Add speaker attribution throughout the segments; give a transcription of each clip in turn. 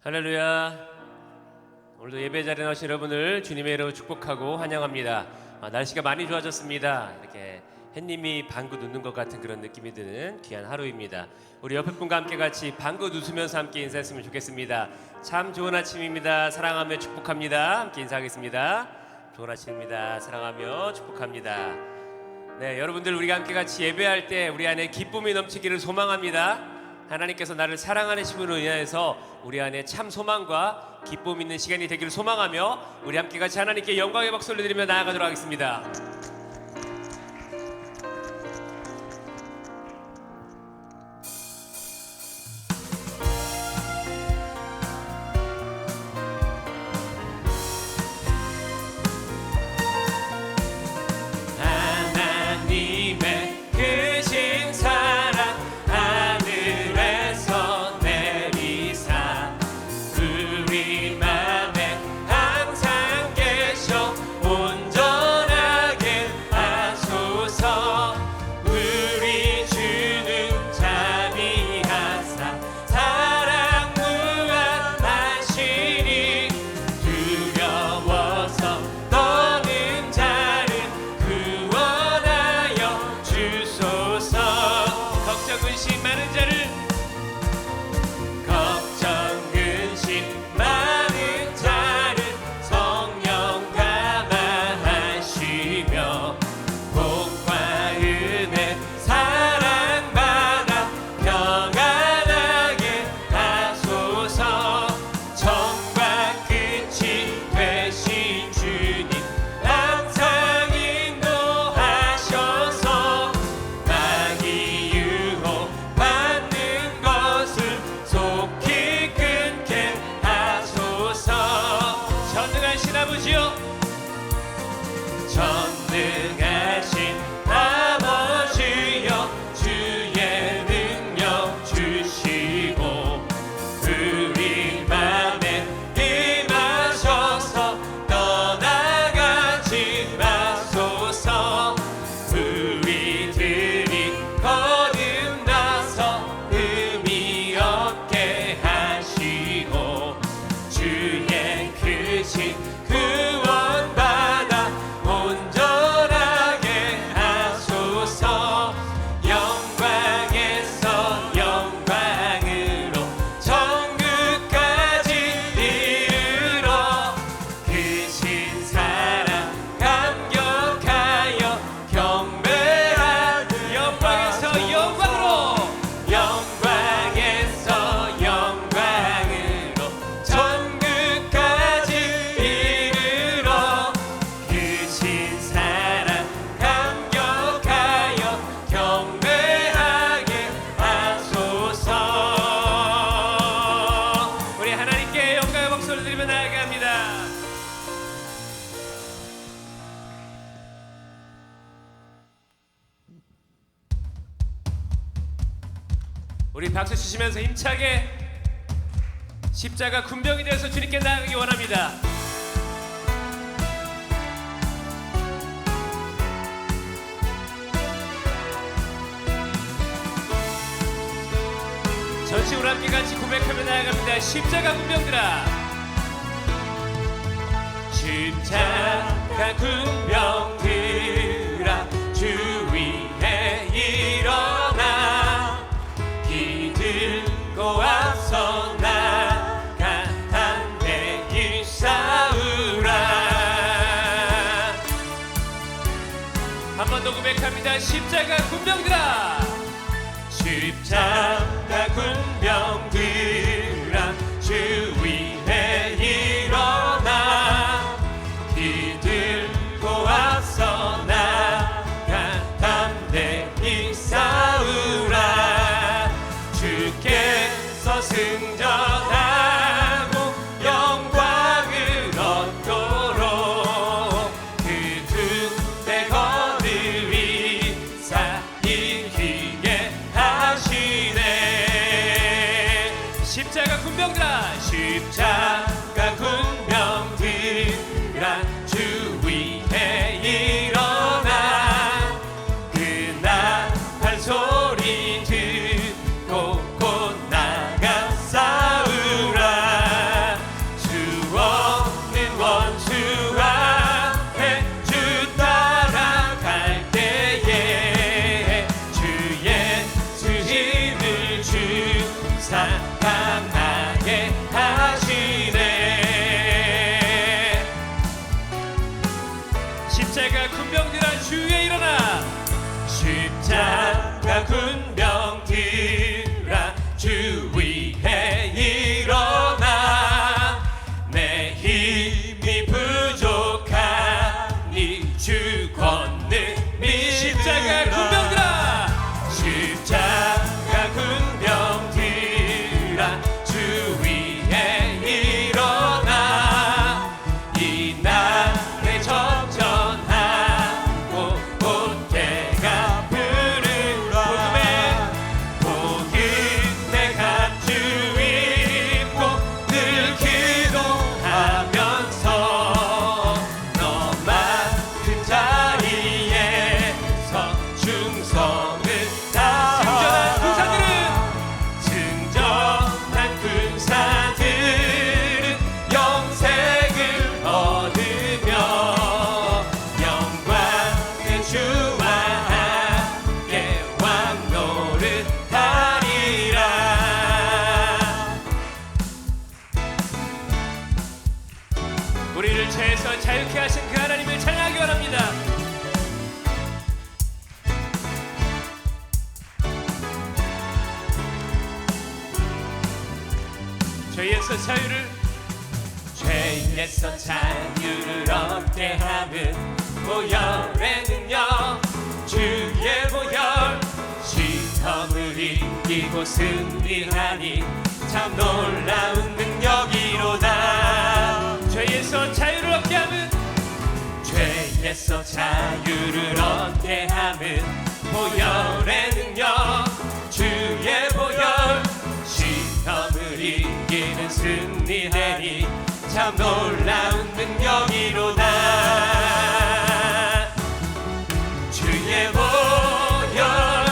Speaker 1: 할렐루야. 오늘도 예배 자리에 나오신 여러분을 주님의 이름으로 축복하고 환영합니다. 날씨가 많이 좋아졌습니다. 이렇게 햇님이 방긋 웃는 것 같은 그런 느낌이 드는 귀한 하루입니다. 우리 옆에 분과 함께 같이 방긋 웃으면서 함께 인사했으면 좋겠습니다. 참 좋은 아침입니다. 사랑하며 축복합니다. 함께 인사하겠습니다. 좋은 아침입니다. 사랑하며 축복합니다. 네, 여러분들 우리가 함께 같이 예배할 때 우리 안에 기쁨이 넘치기를 소망합니다. 하나님께서 나를 사랑하는 신분으로 인하여서 우리 안에 참 소망과 기쁨 있는 시간이 되기를 소망하며 우리 함께 같이 하나님께 영광의 박수를 드리며 나아가도록 하겠습니다. 전능하신 아버지여 주의 능력 주시고 우리 맘에 임하셔서 떠나가지 마소서. 우리들이 거듭나서 의미 없게 하시고 주의 크신 구원받아 온전하게 하소서. 영광에서 영광으로 천국까지 이르러 크신 사랑 감격하여 경배하는 영광에서 영광으로 영광에서 영광으로 천국까지 이르러 크신 사랑 감격하여 경배하게 하소서. 우리 하나님께 영광의 박수를 드리며 나아갑니다. 우리 박수 치시면서 힘차게 십자가 군병이 되어서 주님께 나아가기 원합니다. 전심으로 함께 같이 고백하며 나아갑니다. 십자가 군병들아, 십자가 군병들아, 주 위에 일어나 기들고 앞서 나가 담대히 싸우라. 한 번 더 고백합니다. 십자가 군병들아, 십자가 군병들아, 주 위에 일어나 기들고 앞서 나가 담대히 싸우라. 주께서 승전하고 영광을 얻도록 그 두 배 거들이 사이기게 하시네. 십자가 군병들아, 십자가 군병들아, 주 위에 일어나 그 나팔 소리 듣고 곧 나가 싸우라. 죄에서 자유를 얻게 함은 보혈의 능력 주의 보혈 시험을 이기고 승리하니 참 놀라운 능력이로다. 죄에서 자유를 얻게 함은 죄에서 자유를 얻게 함은 보혈의 능력 주의 보혈 시험을 이기는 승리하니 참 놀라운 능력이로다. 주의 보혈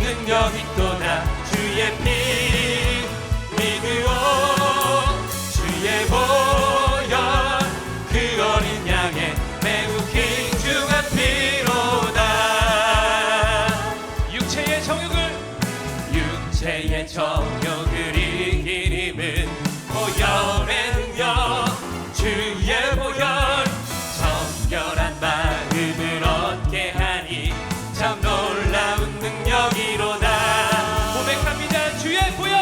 Speaker 1: 능력이 또다. 주의 피 믿으오 주의 보혈 그 어린 양의 매우 귀중한 피로다. 육체의 정욕을 이기림은 보혈의 능력 주의 보혈 정결한 마음을 얻게 하니 참 놀라운 능력이로다. 고백합니다. 주의 보혈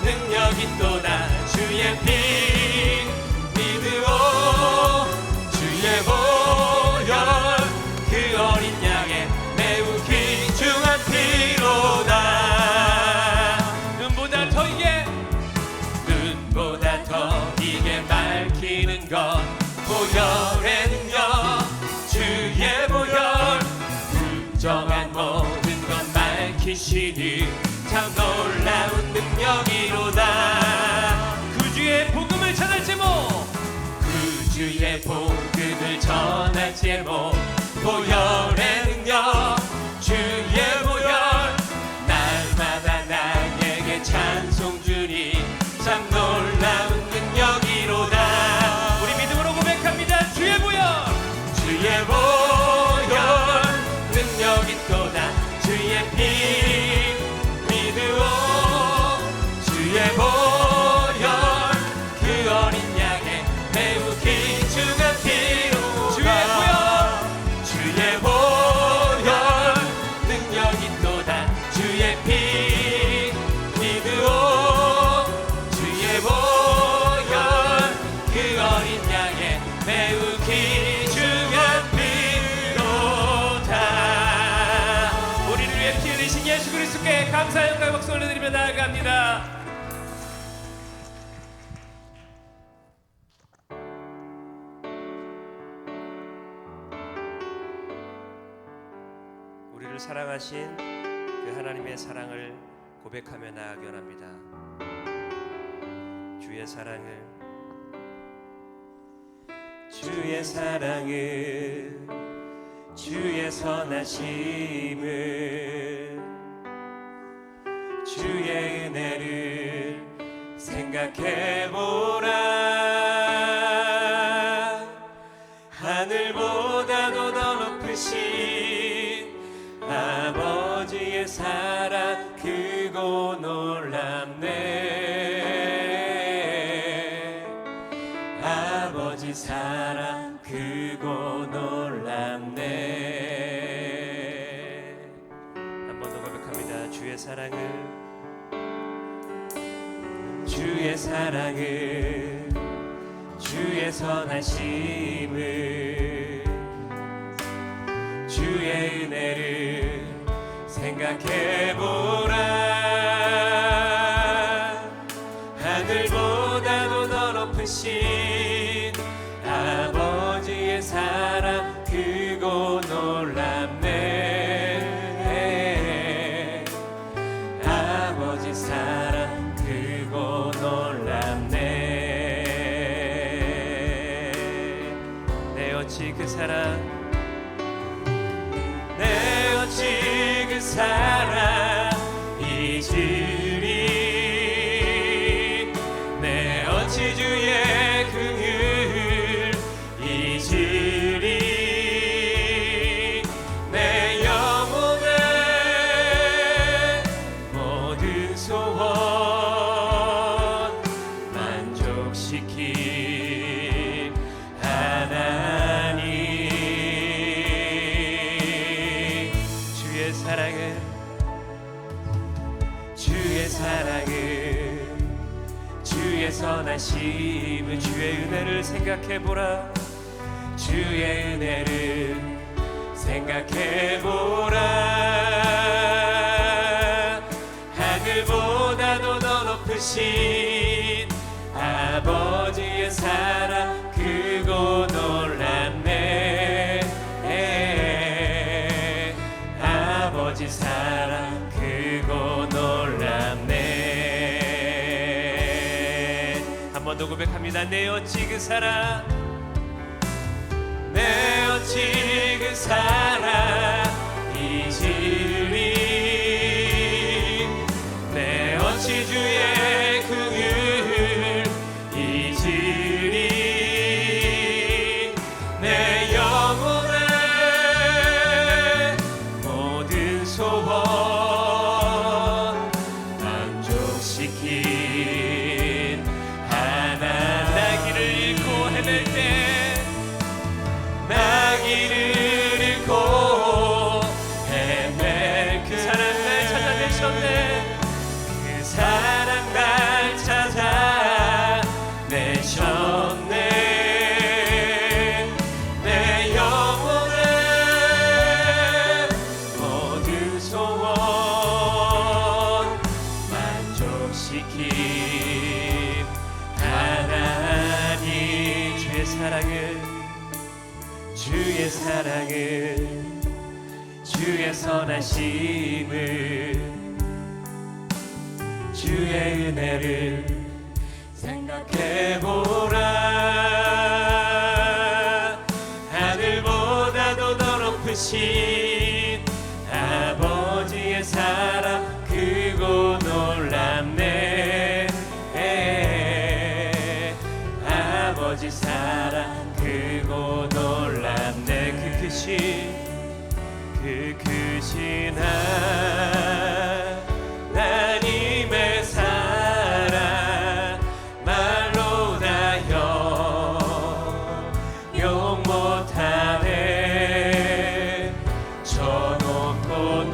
Speaker 1: 능력이 또다. 주의 피 믿으오 주의 보혈 그 어린 양의 매우 귀중한 피로다. 눈보다 더 이게 밝히는 것 보혈의 능력 주의 보혈 부정한 모든 것 밝히시니 참 놀라운 능력이로다. 구주의 복음을 전할 제목 보혈의 능력 주의 보혈 날마다 나에게 찬송 주니 참 놀라운 능력이로다. 우리 믿음으로 고백합니다. 주의 보혈 능력이 또다. 주의 피 믿으오 주의 보혈 그 어린 양의 매우 귀중한 피로다. 주의 보혈 능력이 또다. 주의 피 믿으오 주의 보혈 그 어린 양의 매우 귀중한 피로다. 우리를 위해 피 흘리신 예수 그리스도께 감사 영광 박수 올려드리며 나아갑니다. 우리를 사랑하신 그 하나님의 사랑을 고백하며 나아가기 원합니다. 주의 사랑을 주의 선하심을 주의 은혜를 생각해보라. 하늘보다도 더 높으신 아버지의 사랑 크고 놀랍네. 아버지 사랑 크고 놀랍네. 한 번 더 고백합니다. 주의 사랑을 주의 선하심을 주의 은혜를 생각해보라. 하늘보다도 더 높으신 아버지의 사랑 크고 놀랍네. 아버지 사랑 크고 놀랍네. 내 어찌 그 사랑 잊으리. 내 어찌 주의 긍휼 잊으리. 내 영혼의 모든 소원 만족시킨 하나님. 주의 사랑을 주의 선하심을 주의 은혜를 생각해보라 주의 은혜를 생각해보라 하늘보다도 더 높으신 아버지의 사랑 크고 놀랍네 아버지 사랑 크고 놀랍네 한 번 더 고백합니다. 내 어찌 그 사랑 내 어찌 그 사랑 잊으리 내 어찌 주의 긍휼 잊으리 내 영혼의 모든 소원 만족시킨 하나 나 길을 잃고 헤맬 때 나 길을 잃고 헤맬 그 사랑 날 찾아내셨네 그 사랑 날 찾아내셨네 내 영혼의 모든 소원 만족시킨 하나님 주의 사랑을 주의 선하심을 주의 은혜를 생각해보라 하늘보다도 더 높으신 아버지의 사랑 크고 놀랍네 아버지 사랑 크고 놀랍네 그 크신 하나님의 사랑 말로 다 용 못하네 저 높고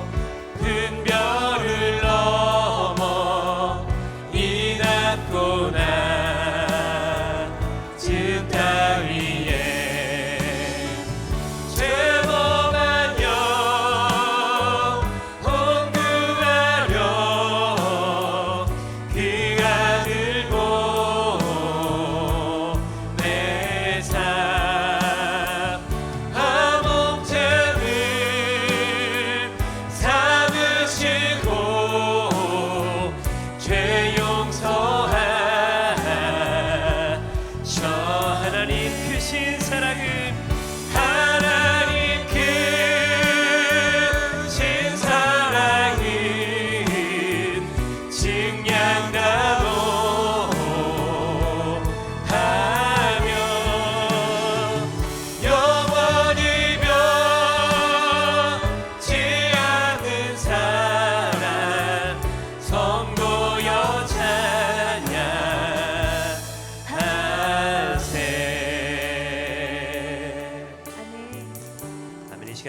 Speaker 1: 높은 별을 넘어 이 낮고 낮은 땅 위에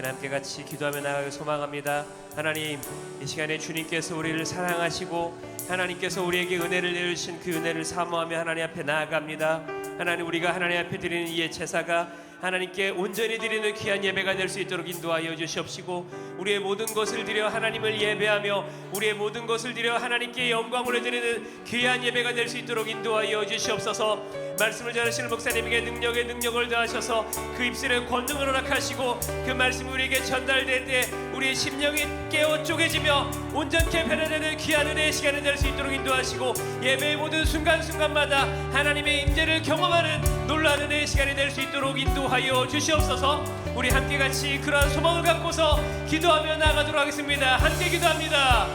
Speaker 1: 함께 같이 기도하며 나아가길 소망합니다. 하나님, 이 시간에 주님께서 우리를 사랑하시고 하나님께서 우리에게 은혜를 내주신 그 은혜를 사모하며 하나님 앞에 나아갑니다. 하나님, 우리가 하나님 앞에 드리는 이 제사가 하나님께 온전히 드리는 귀한 예배가 될 수 있도록 인도하여 주시옵시고, 우리의 모든 것을 드려 하나님을 예배하며 우리의 모든 것을 드려 하나님께 영광을 드리는 귀한 예배가 될 수 있도록 인도하여 주시옵소서. 말씀을 전하시는 목사님에게 능력을 더하셔서 그 입술에 권능을 허락하시고 그 말씀이 우리에게 전달될 때 우리의 심령이 깨어 쪼개지며 온전케 변화되는 귀한 은혜의 시간이 될 수 있도록 인도하시고, 예배의 모든 순간순간마다 하나님의 임재를 경험하는 놀라운 은혜의 시간이 될 수 있도록 인도하여 주시옵소서. 우리 함께 같이 그러한 소망을 갖고서 기도하며 나아가도록 하겠습니다. 함께 기도합니다.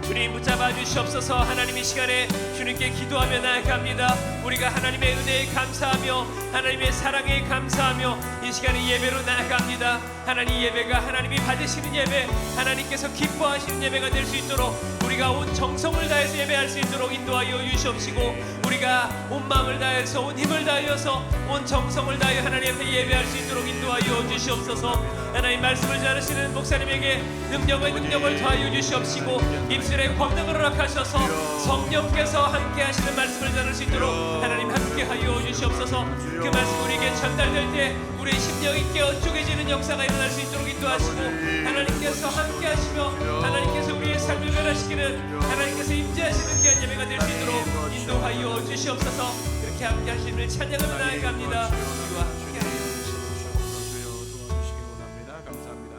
Speaker 1: 주님 붙잡아 주시옵소서. 하나님, 이 시간에 주님께 기도하며 나아갑니다. 우리가 하나님의 은혜에 감사하며 하나님의 사랑에 감사하며 이 시간에 예배로 나아갑니다. 하나님, 예배가 하나님이 받으시는 예배, 하나님께서 기뻐하시는 예배가 될 수 있도록 우리가 온 정성을 다해서 예배할 수 있도록 인도하여 주시옵시고, 우리가 온 마음을 다해서 온 힘을 다하여서 온 정성을 다하여 하나님 앞에 예배할 수 있도록 인도하여 주시옵소서. 하나님 말씀을 전하시는 목사님에게 능력을 더하여 주시옵시고 입술에 권능을 허락하셔서 성령께서 함께 하시는 말씀을 전할 수 있도록 하나님 함께 하여 주시옵소서. 그 말씀 우리에게 전달될 때 우리의 심령이 깨어 쪼개지는 역사가 일어날 수 있도록 인도하시고 하나님께서 함께 하시며 하나님께서 우리의 삶을 변화시키는 하나님께서 임재하시는 귀한 예배가 될 수 있도록 인도하여 주시옵소서. 그렇게 함께 하시는 찬양을 나아갑니다. 우리와 함께 하여 주시옵소서.
Speaker 2: 도와주시기 원합니다. 감사합니다.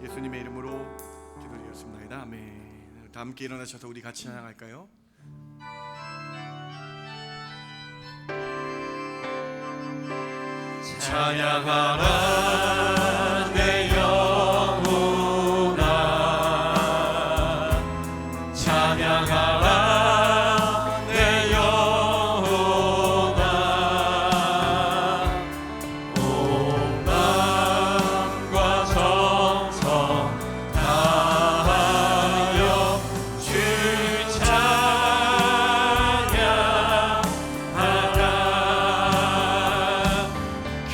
Speaker 2: 예수님의 이름으로 기도드렸습니다. 아멘. 다 함께 일어나셔서 우리 같이 찬양할까요? 찬양하라 내 영혼아, 찬양하라 내 영혼아, 온 마음과 정성 다하여 주 찬양하라.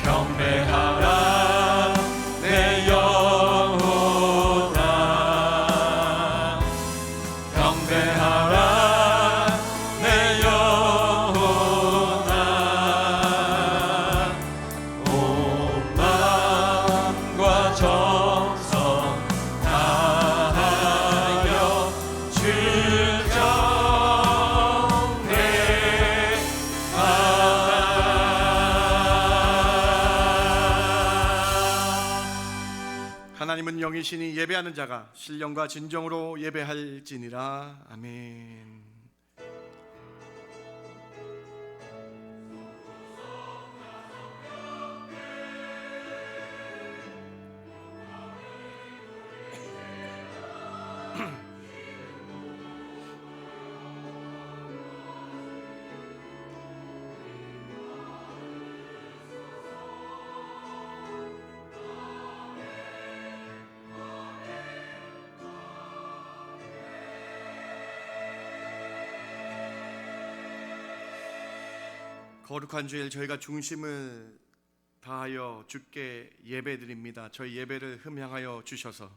Speaker 2: 경배하라 내 영혼아, 경배하라 내 영혼아, 온 마음과 정성 다하여 주 하나님은 영이시니 예배하는 자가 신령과 진정으로 예배할지니라. 아멘. 거룩한 주일 저희가 중심을 다하여 주께 예배드립니다. 저희 예배를 흠향하여 주셔서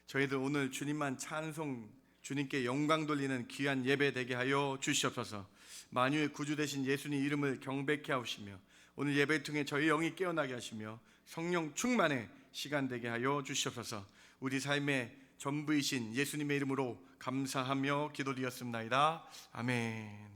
Speaker 2: 저희들 오늘 주님만 찬송, 주님께 영광 돌리는 귀한 예배 되게 하여 주시옵소서. 만유의 구주 되신 예수님 이름을 경배케 하시며 오늘 예배를 통해 저희 영이 깨어나게 하시며 성령 충만의 시간 되게 하여 주시옵소서. 우리 삶의 전부이신 예수님의 이름으로 감사하며 기도드렸습니다. 아멘.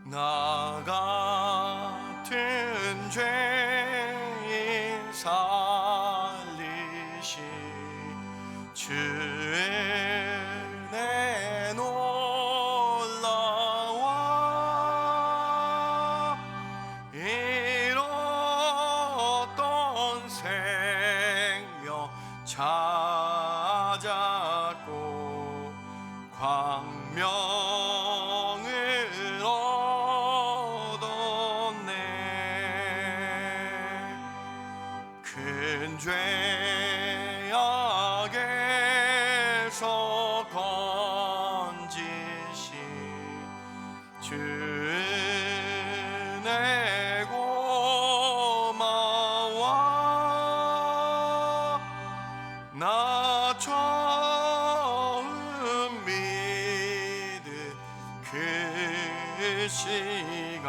Speaker 2: 나 같은 죄인 살리시 주 은혜 놀라워 잃었던 생명 찾았고 광명을 큰 죄악에서 건지시 주 은혜 고마워. 나 처음 믿은 그 시간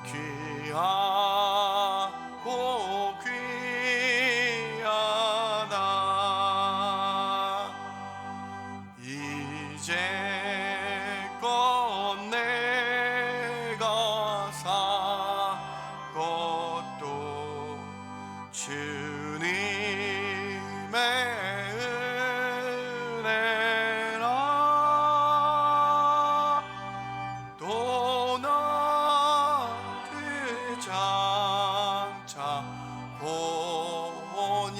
Speaker 2: 귀하고 귀하다. 이제껏 내가 산 것도 주님의 은혜라. 또 나를 장차 본향에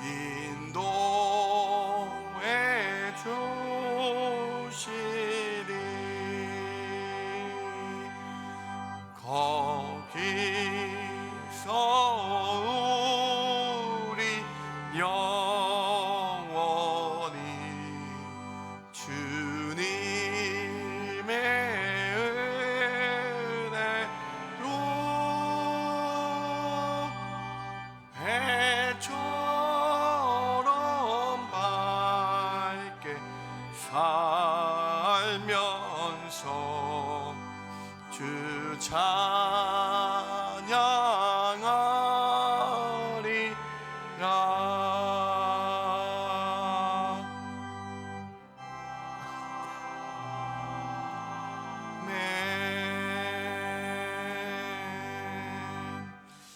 Speaker 2: 인도해 주시리. 찬양하리라.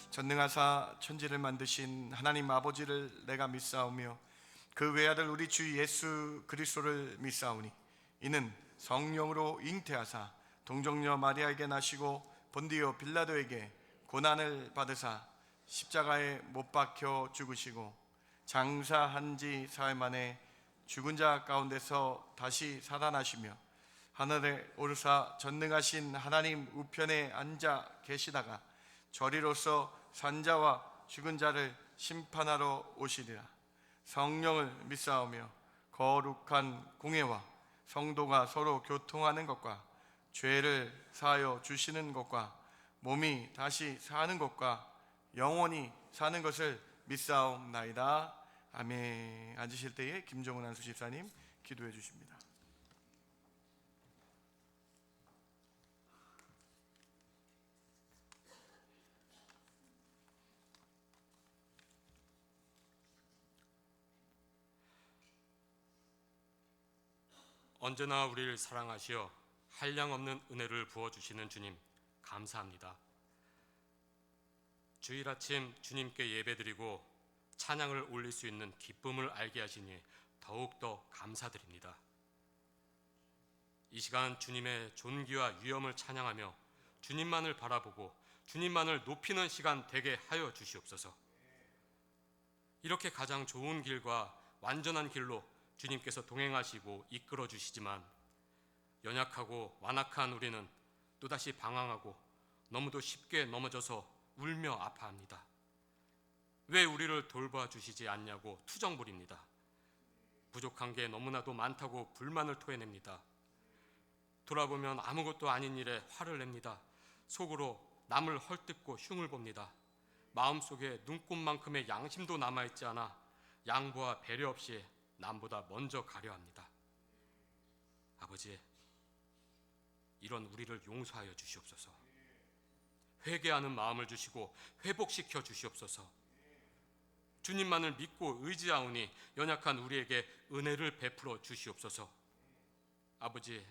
Speaker 2: 전능하사 천지를 만드신 하나님 아버지를 내가 믿사오며 그 외아들 우리 주 예수 그리스도를 믿사오니 이는 성령으로 잉태하사 동정녀 마리아에게 나시고 본디오 빌라도에게 고난을 받으사 십자가에 못 박혀 죽으시고 장사한 지 사흘 만에 죽은 자 가운데서 다시 살아나시며 하늘에 오르사 전능하신 하나님 우편에 앉아 계시다가 저리로서 산자와 죽은 자를 심판하러 오시리라. 성령을 믿사오며 거룩한 공회와 성도가 서로 교통하는 것과 죄를 사하여 주시는 것과 몸이 다시 사는 것과 영원히 사는 것을 믿사옵나이다. 아멘. 앉으실 때에 김정은 안수집사님 기도해 주십니다.
Speaker 3: 언제나 우리를 사랑하시어 한량없는 은혜를 부어주시는 주님 감사합니다. 주일 아침 주님께 예배드리고 찬양을 올릴 수 있는 기쁨을 알게 하시니 더욱더 감사드립니다. 이 시간 주님의 존귀와 위엄을 찬양하며 주님만을 바라보고 주님만을 높이는 시간 되게 하여 주시옵소서. 이렇게 가장 좋은 길과 완전한 길로 주님께서 동행하시고 이끌어 주시지만 연약하고 완악한 우리는 또다시 방황하고 너무도 쉽게 넘어져서 울며 아파합니다. 왜 우리를 돌봐 주시지 않냐고 투정 부립니다. 부족한 게 너무나도 많다고 불만을 토해냅니다. 돌아보면 아무것도 아닌 일에 화를 냅니다. 속으로 남을 헐뜯고 흉을 봅니다. 마음속에 눈꽃만큼의 양심도 남아있지 않아 양보와 배려 없이 남보다 먼저 가려 합니다. 아버지, 이런 우리를 용서하여 주시옵소서. 회개하는 마음을 주시고 회복시켜 주시옵소서. 주님만을 믿고 의지하오니 연약한 우리에게 은혜를 베풀어 주시옵소서. 아버지,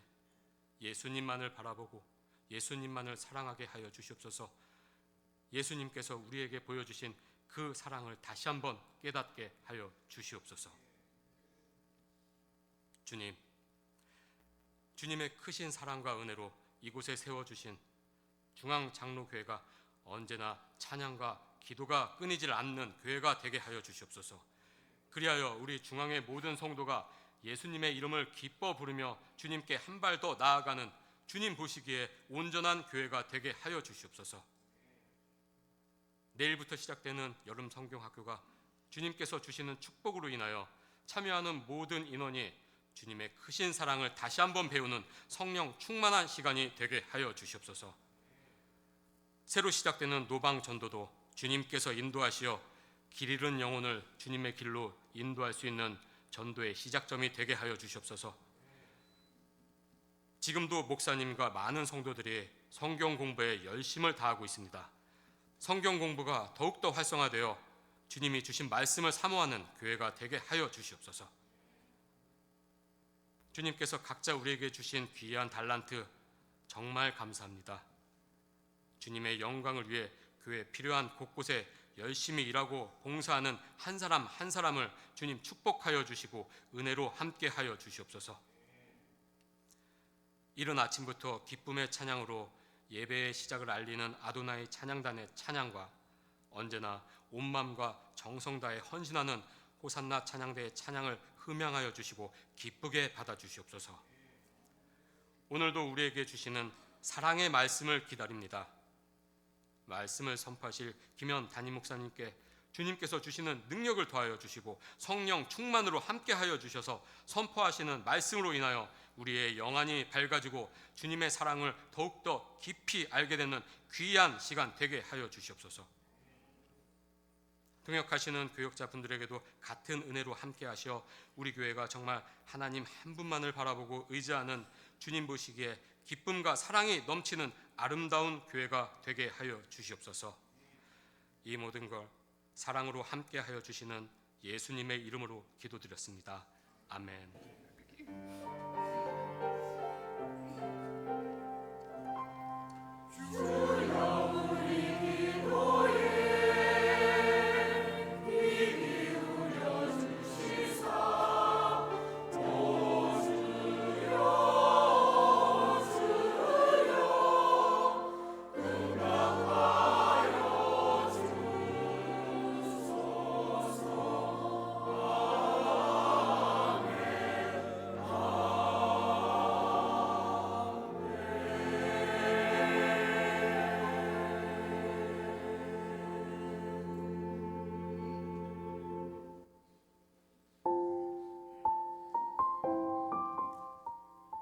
Speaker 3: 예수님만을 바라보고 예수님만을 사랑하게 하여 주시옵소서. 예수님께서 우리에게 보여주신 그 사랑을 다시 한번 깨닫게 하여 주시옵소서. 주님, 주님의 크신 사랑과 은혜로 이곳에 세워주신 중앙장로교회가 언제나 찬양과 기도가 끊이질 않는 교회가 되게 하여 주시옵소서. 그리하여 우리 중앙의 모든 성도가 예수님의 이름을 기뻐 부르며 주님께 한 발 더 나아가는 주님 보시기에 온전한 교회가 되게 하여 주시옵소서. 내일부터 시작되는 여름 성경학교가 주님께서 주시는 축복으로 인하여 참여하는 모든 인원이 주님의 크신 사랑을 다시 한번 배우는 성령 충만한 시간이 되게 하여 주시옵소서. 새로 시작되는 노방 전도도 주님께서 인도하시어 길 잃은 영혼을 주님의 길로 인도할 수 있는 전도의 시작점이 되게 하여 주시옵소서. 지금도 목사님과 많은 성도들이 성경 공부에 열심을 다하고 있습니다. 성경 공부가 더욱더 활성화되어 주님이 주신 말씀을 사모하는 교회가 되게 하여 주시옵소서. 주님께서 각자 우리에게 주신 귀한 달란트 정말 감사합니다. 주님의 영광을 위해 교회 필요한 곳곳에 열심히 일하고 봉사하는 한 사람 한 사람을 주님 축복하여 주시고 은혜로 함께 하여 주시옵소서. 이른 아침부터 기쁨의 찬양으로 예배의 시작을 알리는 아도나이 찬양단의 찬양과 언제나 온 마음과 정성 다해 헌신하는 호산나 찬양대의 찬양을 흠양하여 주시고 기쁘게 받아 주시옵소서. 오늘도 우리에게 주시는 사랑의 말씀을 기다립니다. 말씀을 선포하실 김현 담임 목사님께 주님께서 주시는 능력을 더하여 주시고 성령 충만으로 함께하여 주셔서 선포하시는 말씀으로 인하여 우리의 영안이 밝아지고 주님의 사랑을 더욱더 깊이 알게 되는 귀한 시간 되게 하여 주시옵소서. 동역하시는 교역자분들에게도 같은 은혜로 함께하시어 우리 교회가 정말 하나님 한 분만을 바라보고 의지하는 주님 보시기에 기쁨과 사랑이 넘치는 아름다운 교회가 되게 하여 주시옵소서. 이 모든 걸 사랑으로 함께 하여 주시는 예수님의 이름으로 기도드렸습니다. 아멘.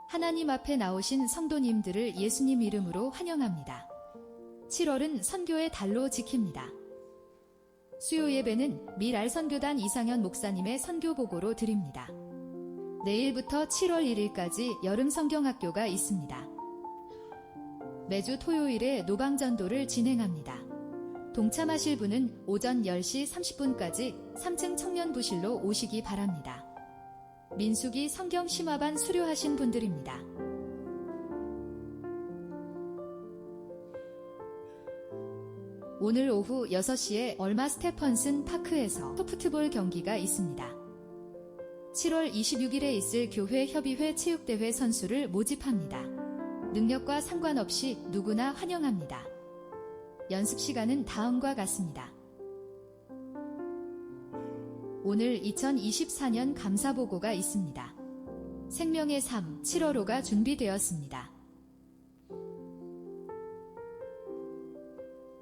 Speaker 4: 하나님 앞에 나오신 성도님들을 예수님 이름으로 환영합니다. 7월은 선교의 달로 지킵니다. 수요 예배는 밀알 선교단 이상현 목사님의 선교 보고로 드립니다. 내일부터 7월 1일까지 여름 성경학교가 있습니다. 매주 토요일에 노방전도를 진행합니다. 동참하실 분은 오전 10시 30분까지 3층 청년부실로 오시기 바랍니다. 민수기 성경 심화반 수료하신 분들입니다. 오늘 오후 6시에 얼마 스테펀슨 파크에서 소프트볼 경기가 있습니다. 7월 26일에 있을 교회 협의회 체육대회 선수를 모집합니다. 능력과 상관없이 누구나 환영합니다. 연습 시간은 다음과 같습니다. 오늘 2024년 감사보고가 있습니다. 생명의 삶 7월호가 준비되었습니다.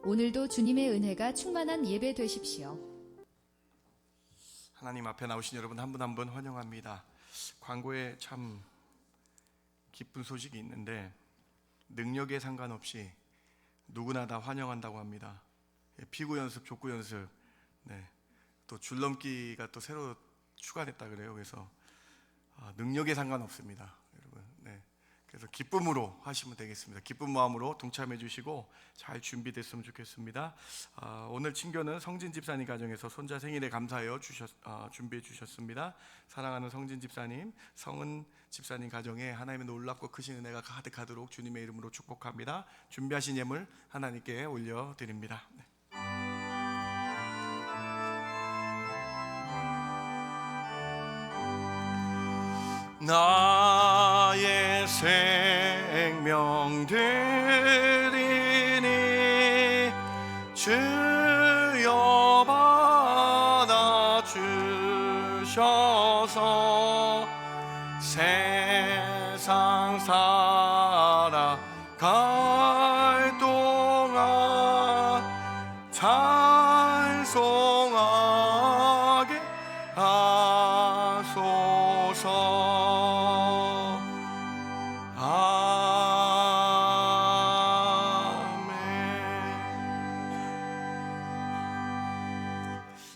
Speaker 4: 오늘도 주님의 은혜가 충만한 예배 되십시오.
Speaker 2: 하나님 앞에 나오신 여러분 한 분 한 분 환영합니다. 광고에 참 기쁜 소식이 있는데 능력에 상관없이 누구나 다 환영한다고 합니다. 피구 연습, 족구 연습, 또 줄넘기가 또 새로 추가됐다 그래요. 그래서 능력에 상관없습니다, 여러분. 그래서 기쁨으로 하시면 되겠습니다. 기쁜 마음으로 동참해 주시고 잘 준비됐으면 좋겠습니다. 오늘 친교는 성진 집사님 가정에서 손자 생일에 감사하여 준비해 주셨습니다. 사랑하는 성진 집사님, 성은 집사님 가정에 하나님의 놀랍고 크신 은혜가 가득하도록 주님의 이름으로 축복합니다. 준비하신 예물 하나님께 올려드립니다. 나의 생명 드리니 주여 받아 주셔서 세상 살아갈 동안 찬송하게 하소서.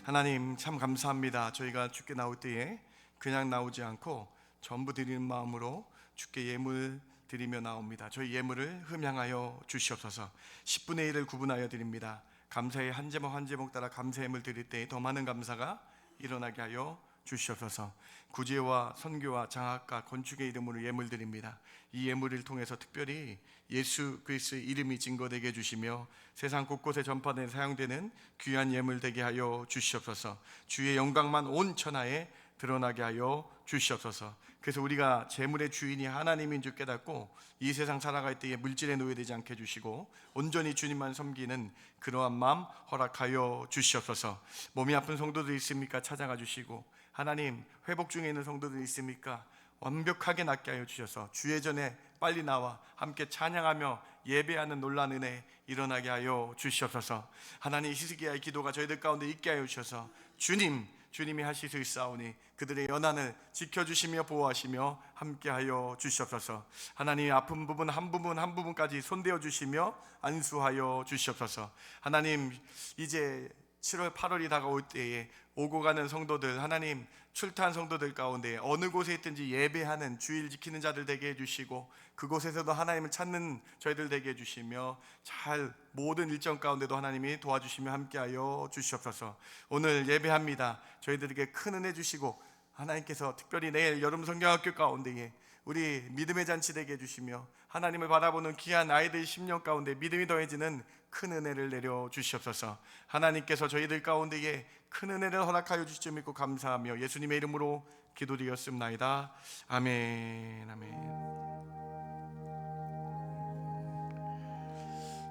Speaker 2: 하나님 참 감사합니다. 저희가 주께 나올 때에 그냥 나오지 않고 전부 드리는 마음으로 주께 예물 드리며 나옵니다. 저희 예물을 흠양하여 주시옵소서. 10분의 1을 구분하여 드립니다. 감사의 한 제목 한 제목 따라 감사 예물 드릴 때 더 많은 감사가 일어나게 하여 주시옵소서. 구제와 선교와 장학과 건축의 이름으로 예물 드립니다. 이 예물을 통해서 특별히 예수 그리스도의 이름이 증거되게 해주시며 세상 곳곳에 전파된 사용되는 귀한 예물 되게 하여 주시옵소서. 주의 영광만 온 천하에 드러나게 하여 주시옵소서. 그래서 우리가 재물의 주인이 하나님인 줄 깨닫고 이 세상 살아갈 때에 물질에 노예되지 않게 해주시고 온전히 주님만 섬기는 그러한 마음 허락하여 주시옵소서. 몸이 아픈 성도들 있습니까? 찾아가 주시고, 하나님 회복 중에 있는 성도들 있습니까? 완벽하게 낫게 하여 주셔서 주의 전에 빨리 나와 함께 찬양하며 예배하는 놀라운 은혜 일어나게 하여 주시옵소서. 하나님 히스기야의 기도가 저희들 가운데 있게 하여 주셔서 주님이 하실 수 있사오니 그들의 연한을 지켜주시며 보호하시며 함께하여 주시옵소서. 하나님 아픈 부분 한 부분까지 손대어 주시며 안수하여 주시옵소서. 하나님 이제 7월 8월이 다가올 때에 오고 가는 성도들, 하나님 출타한 성도들 가운데 어느 곳에 있든지 예배하는 주일 지키는 자들 되게 해주시고, 그곳에서도 하나님을 찾는 저희들 되게 해주시며, 잘 모든 일정 가운데도 하나님이 도와주시며 함께하여 주시옵소서. 오늘 예배합니다. 저희들에게 큰 은혜 주시고, 하나님께서 특별히 내일 여름 성경학교 가운데에 우리 믿음의 잔치 되게 해주시며, 하나님을 바라보는 귀한 아이들 10년 가운데 믿음이 더해지는 큰 은혜를 내려 주시옵소서. 하나님께서 저희들 가운데에 큰 은혜를 허락하여 주실 줄 믿고 감사하며 예수님의 이름으로 기도드렸습나이다. 아멘. 아멘.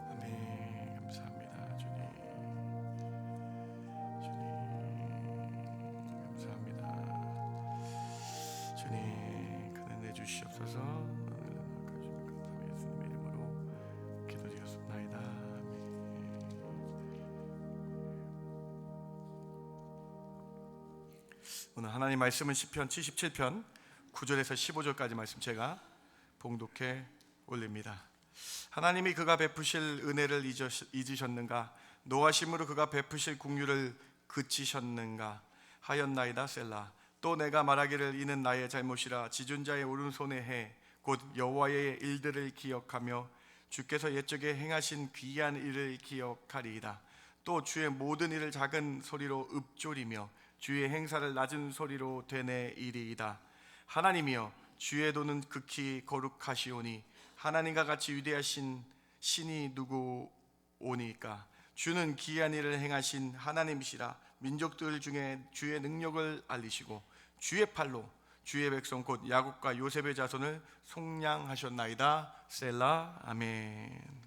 Speaker 2: 아멘. 감사합니다. 주님. 감사합니다. 주님 큰 은혜 주시옵소서. 예수님의 이름으로 기도드렸습나이다. 오늘 하나님 말씀은 시편 77편 9절에서 15절까지 말씀 제가 봉독해 올립니다. 하나님이 그가 베푸실 은혜를 잊으셨는가? 노하심으로 그가 베푸실 긍휼을 그치셨는가? 하였나이다. 셀라. 또 내가 말하기를 이는 나의 잘못이라. 지존자의 오른손에 해 곧 여호와의 일들을 기억하며 주께서 옛적에 행하신 귀한 일을 기억하리이다. 또 주의 모든 일을 작은 소리로 읊조리며 주의 행사를 낮은 소리로 되뇌이리이다. 하나님이여, 주의 도는 극히 거룩하시오니 하나님과 같이 위대하신 신이 누구오니까? 주는 기이한 일을 행하신 하나님이시라. 민족들 중에 주의 능력을 알리시고 주의 팔로 주의 백성 곧 야곱과 요셉의 자손을 속량하셨나이다. 셀라. 아멘.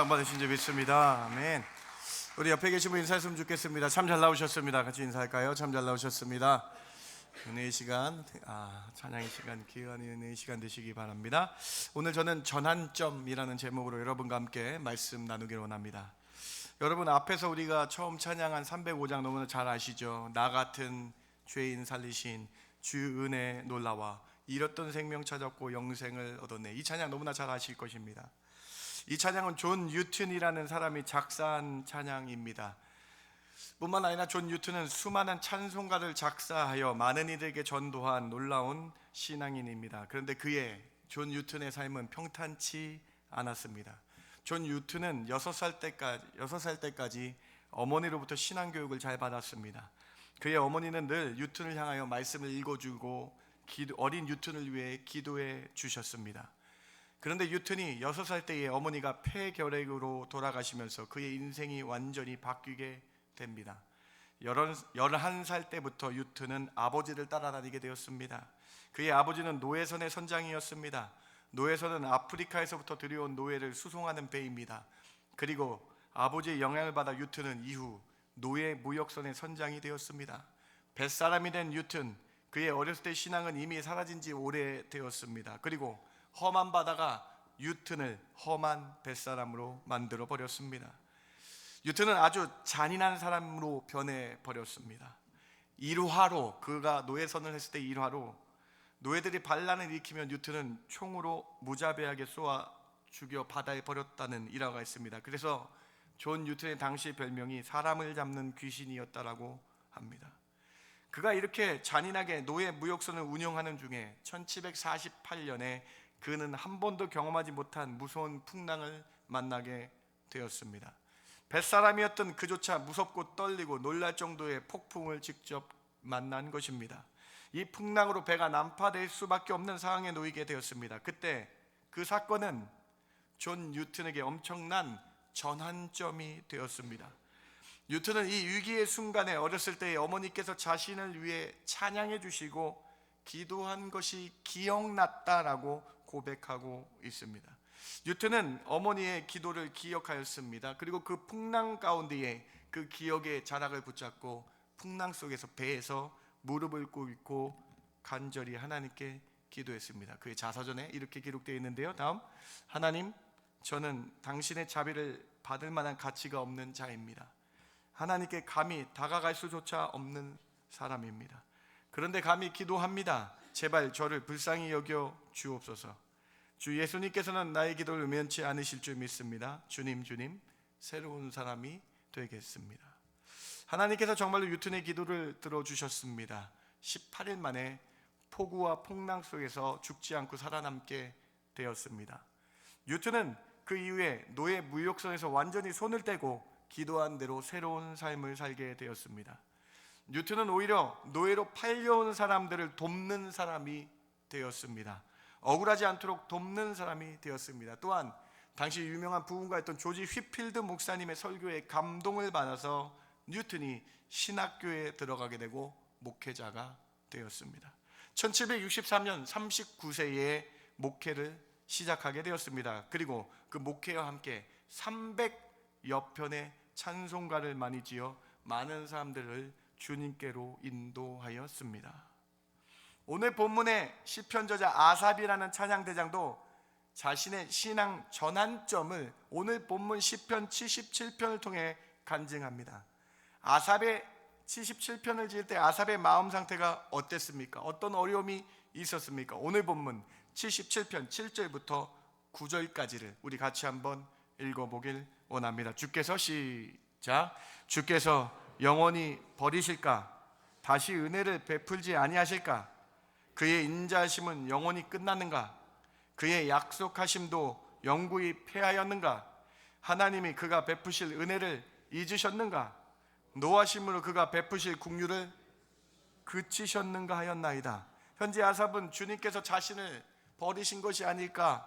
Speaker 2: 구원받으신 줄 믿습니다. 아멘. 우리 옆에 계신 분 인사했으면 좋겠습니다. 참 잘 나오셨습니다. 같이 인사할까요? 참 잘 나오셨습니다. 은혜의 시간, 찬양의 시간, 귀한 은혜의 시간 되시기 바랍니다. 오늘 저는 전환점이라는 제목으로 여러분과 함께 말씀 나누기를 원합니다. 여러분, 앞에서 우리가 처음 찬양한 305장 너무나 잘 아시죠? 나 같은 죄인 살리신 주 은혜 놀라와 잃었던 생명 찾았고 영생을 얻었네. 이 찬양 너무나 잘 아실 것입니다. 이 찬양은 존 뉴튼이라는 사람이 작사한 찬양입니다. 뿐만 아니라 존 뉴튼은 수많은 찬송가를 작사하여 많은 이들에게 전도한 놀라운 신앙인입니다. 그런데 존 뉴튼의 삶은 평탄치 않았습니다. 존 뉴튼은 6살 때까지 어머니로부터 신앙교육을 잘 받았습니다. 그의 어머니는 늘 뉴튼을 향하여 말씀을 읽어주고 어린 뉴튼을 위해 기도해 주셨습니다. 그런데 뉴튼이 6살 때에 어머니가 폐결핵으로 돌아가시면서 그의 인생이 완전히 바뀌게 됩니다. 11살 때부터 뉴튼은 아버지를 따라다니게 되었습니다. 그의 아버지는 노예선의 선장이었습니다. 노예선은 아프리카에서부터 들여온 노예를 수송하는 배입니다. 그리고 아버지의 영향을 받아 뉴튼은 이후 노예 무역선의 선장이 되었습니다. 뱃사람이 된 뉴튼, 그의 어렸을 때 신앙은 이미 사라진 지 오래되었습니다. 그리고 험한 바다가 뉴튼을 험한 뱃사람으로 만들어 버렸습니다. 뉴튼은 아주 잔인한 사람으로 변해 버렸습니다. 일화로, 그가 노예선을 했을 때 일화로 노예들이 반란을 일으키면 뉴튼은 총으로 무자비하게 쏘아 죽여 바다에 버렸다는 일화가 있습니다. 그래서 존 뉴튼의 당시 별명이 사람을 잡는 귀신이었다라고 합니다. 그가 이렇게 잔인하게 노예 무역선을 운영하는 중에 1748년에 그는 한 번도 경험하지 못한 무서운 풍랑을 만나게 되었습니다. 뱃사람이었던 그조차 무섭고 떨리고 놀랄 정도의 폭풍을 직접 만난 것입니다. 이 풍랑으로 배가 난파될 수밖에 없는 상황에 놓이게 되었습니다. 그때 그 사건은 존 뉴튼에게 엄청난 전환점이 되었습니다. 뉴튼은 이 위기의 순간에 어렸을 때의 어머니께서 자신을 위해 찬양해 주시고 기도한 것이 기억났다라고 고백하고 있습니다. 뉴튼은 어머니의 기도를 기억하였습니다. 그리고 그 풍랑 가운데에 그 기억의 자락을 붙잡고 풍랑 속에서 배에서 무릎을 꿇고 간절히 하나님께 기도했습니다. 그의 자서전에 이렇게 기록되어 있는데요. 다음, 하나님, 저는 당신의 자비를 받을 만한 가치가 없는 자입니다. 하나님께 감히 다가갈 수조차 없는 사람입니다. 그런데 감히 기도합니다. 제발 저를 불쌍히 여겨 주옵소서. 주 예수님께서는 나의 기도를 면치 않으실 줄 믿습니다. 주님, 새로운 사람이 되겠습니다. 하나님께서 정말로 뉴튼의 기도를 들어주셨습니다. 18일 만에 폭우와 풍랑 속에서 죽지 않고 살아남게 되었습니다. 뉴튼은 그 이후에 노예 무역선에서 완전히 손을 떼고 기도한 대로 새로운 삶을 살게 되었습니다. 뉴튼은 오히려 노예로 팔려온 사람들을 돕는 사람이 되었습니다. 억울하지 않도록 돕는 사람이 되었습니다. 또한 당시 유명한 부흥가였던 조지 휘필드 목사님의 설교에 감동을 받아서 뉴튼이 신학교에 들어가게 되고 목회자가 되었습니다. 1763년 39세에 목회를 시작하게 되었습니다. 그리고 그 목회와 함께 300여 편의 찬송가를 많이 지어 많은 사람들을 주님께로 인도하였습니다. 오늘 본문의 시편 저자 아삽이라는 찬양대장도 자신의 신앙 전환점을 오늘 본문 시편 77편을 통해 간증합니다. 아삽의 77편을 지을 때 아삽의 마음 상태가 어땠습니까? 어떤 어려움이 있었습니까? 오늘 본문 77편 7절부터 9절까지를 우리 같이 한번 읽어보길 원합니다. 주께서 시작. 주께서 영원히 버리실까? 다시 은혜를 베풀지 아니하실까? 그의 인자하심은 영원히 끝났는가? 그의 약속하심도 영구히 패하였는가? 하나님이 그가 베푸실 은혜를 잊으셨는가? 노하심으로 그가 베푸실 긍휼을 그치셨는가 하였나이다. 현재 아삽은 주님께서 자신을 버리신 것이 아닐까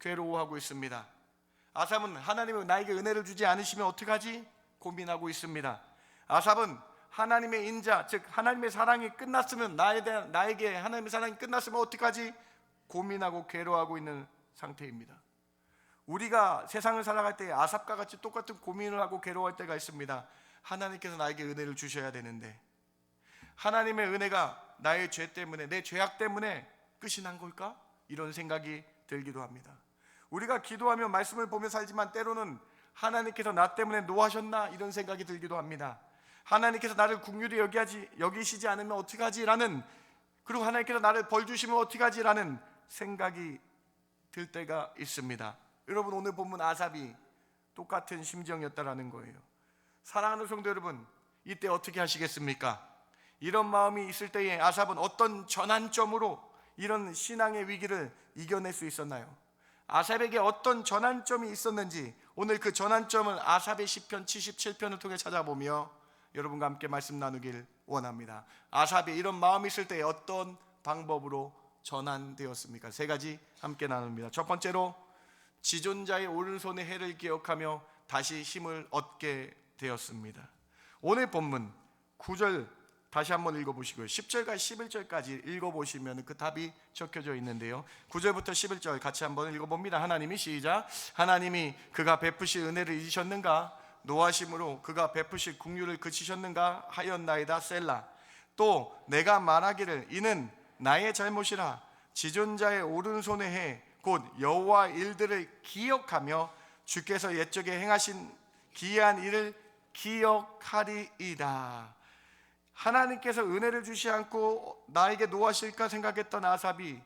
Speaker 2: 괴로워하고 있습니다. 아삽은 하나님은 나에게 은혜를 주지 않으시면 어떡하지? 고민하고 있습니다. 아삽은 하나님의 인자, 즉 하나님의 사랑이 끝났으면 나에게 하나님의 사랑이 끝났으면 어떡하지? 고민하고 괴로워하고 있는 상태입니다. 우리가 세상을 살아갈 때 아삽과 같이 똑같은 고민을 하고 괴로워할 때가 있습니다. 하나님께서 나에게 은혜를 주셔야 되는데, 하나님의 은혜가 나의 죄 때문에, 내 죄악 때문에 끝이 난 걸까? 이런 생각이 들기도 합니다. 우리가 기도하며 말씀을 보며 살지만 때로는 하나님께서 나 때문에 노하셨나? 이런 생각이 들기도 합니다. 하나님께서 나를 긍휼히 여기시지 않으면 어떡하지? 라는, 그리고 하나님께서 나를 벌 주시면 어떡하지? 라는 생각이 들 때가 있습니다. 여러분, 오늘 본문 아삽이 똑같은 심정이었다라는 거예요. 사랑하는 성도 여러분, 이때 어떻게 하시겠습니까? 이런 마음이 있을 때에 아삽은 어떤 전환점으로 이런 신앙의 위기를 이겨낼 수 있었나요? 아삽에게 어떤 전환점이 있었는지 오늘 그 전환점을 아삽의 시편 77편을 통해 찾아보며 여러분과 함께 말씀 나누길 원합니다. 아삽이 이런 마음이 있을 때에 어떤 방법으로 전환되었습니까? 세 가지 함께 나눕니다. 첫 번째로 지존자의 오른손의 해를 기억하며 다시 힘을 얻게 되었습니다. 오늘 본문 9절 다시 한번 읽어보시고요. 10절과 11절까지 읽어보시면 그 답이 적혀져 있는데요. 9절부터 11절 같이 한번 읽어봅니다. 하나님이 시작. 하나님이 그가 베푸실 은혜를 잊으셨는가? 노하심으로 그가 베푸실 긍휼을 그치셨는가 하였나이다. 셀라. 또 내가 말하기를 이는 나의 잘못이라. 지존자의 오른손의 해 곧 여호와 일들을 기억하며 주께서 옛적에 행하신 기이한 일을 기억하리이다. 하나님께서 은혜를 주시 않고 나에게 노하실까 생각했던 아삽이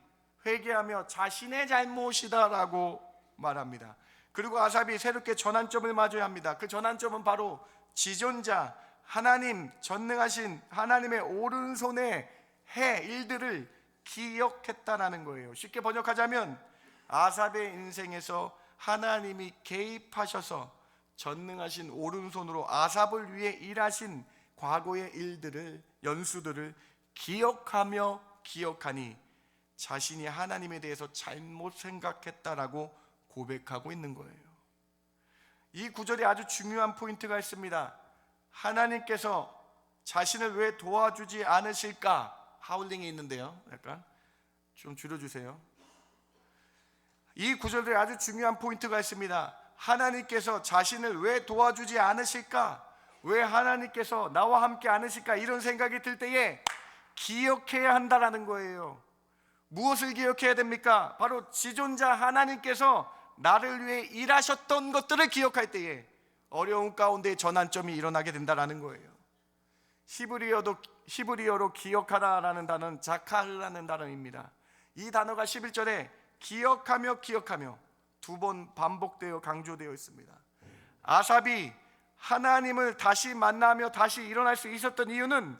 Speaker 2: 회개하며 자신의 잘못이다라고 말합니다. 그리고 아삽이 새롭게 전환점을 맞아야 합니다. 그 전환점은 바로 지존자 하나님, 전능하신 하나님의 오른손의 해 일들을 기억했다라는 거예요. 쉽게 번역하자면 아삽의 인생에서 하나님이 개입하셔서 전능하신 오른손으로 아삽을 위해 일하신 과거의 일들을, 연수들을 기억하며 기억하니 자신이 하나님에 대해서 잘못 생각했다라고 고백하고 있는 거예요. 이 구절에 아주 중요한 포인트가 있습니다. 하나님께서 자신을 왜 도와주지 않으실까? 하울링이 있는데요, 약간 좀 줄여주세요. 이 구절에 아주 중요한 포인트가 있습니다. 하나님께서 자신을 왜 도와주지 않으실까? 왜 하나님께서 나와 함께 않으실까? 이런 생각이 들 때에 기억해야 한다라는 거예요. 무엇을 기억해야 됩니까? 바로 지존자 하나님께서 나를 위해 일하셨던 것들을 기억할 때에 어려운 가운데 전환점이 일어나게 된다라는 거예요. 히브리어로 기억하라라는 단어는 자카르라는 단어입니다. 이 단어가 11절에 기억하며 기억하며 두 번 반복되어 강조되어 있습니다. 아삽이 하나님을 다시 만나며 다시 일어날 수 있었던 이유는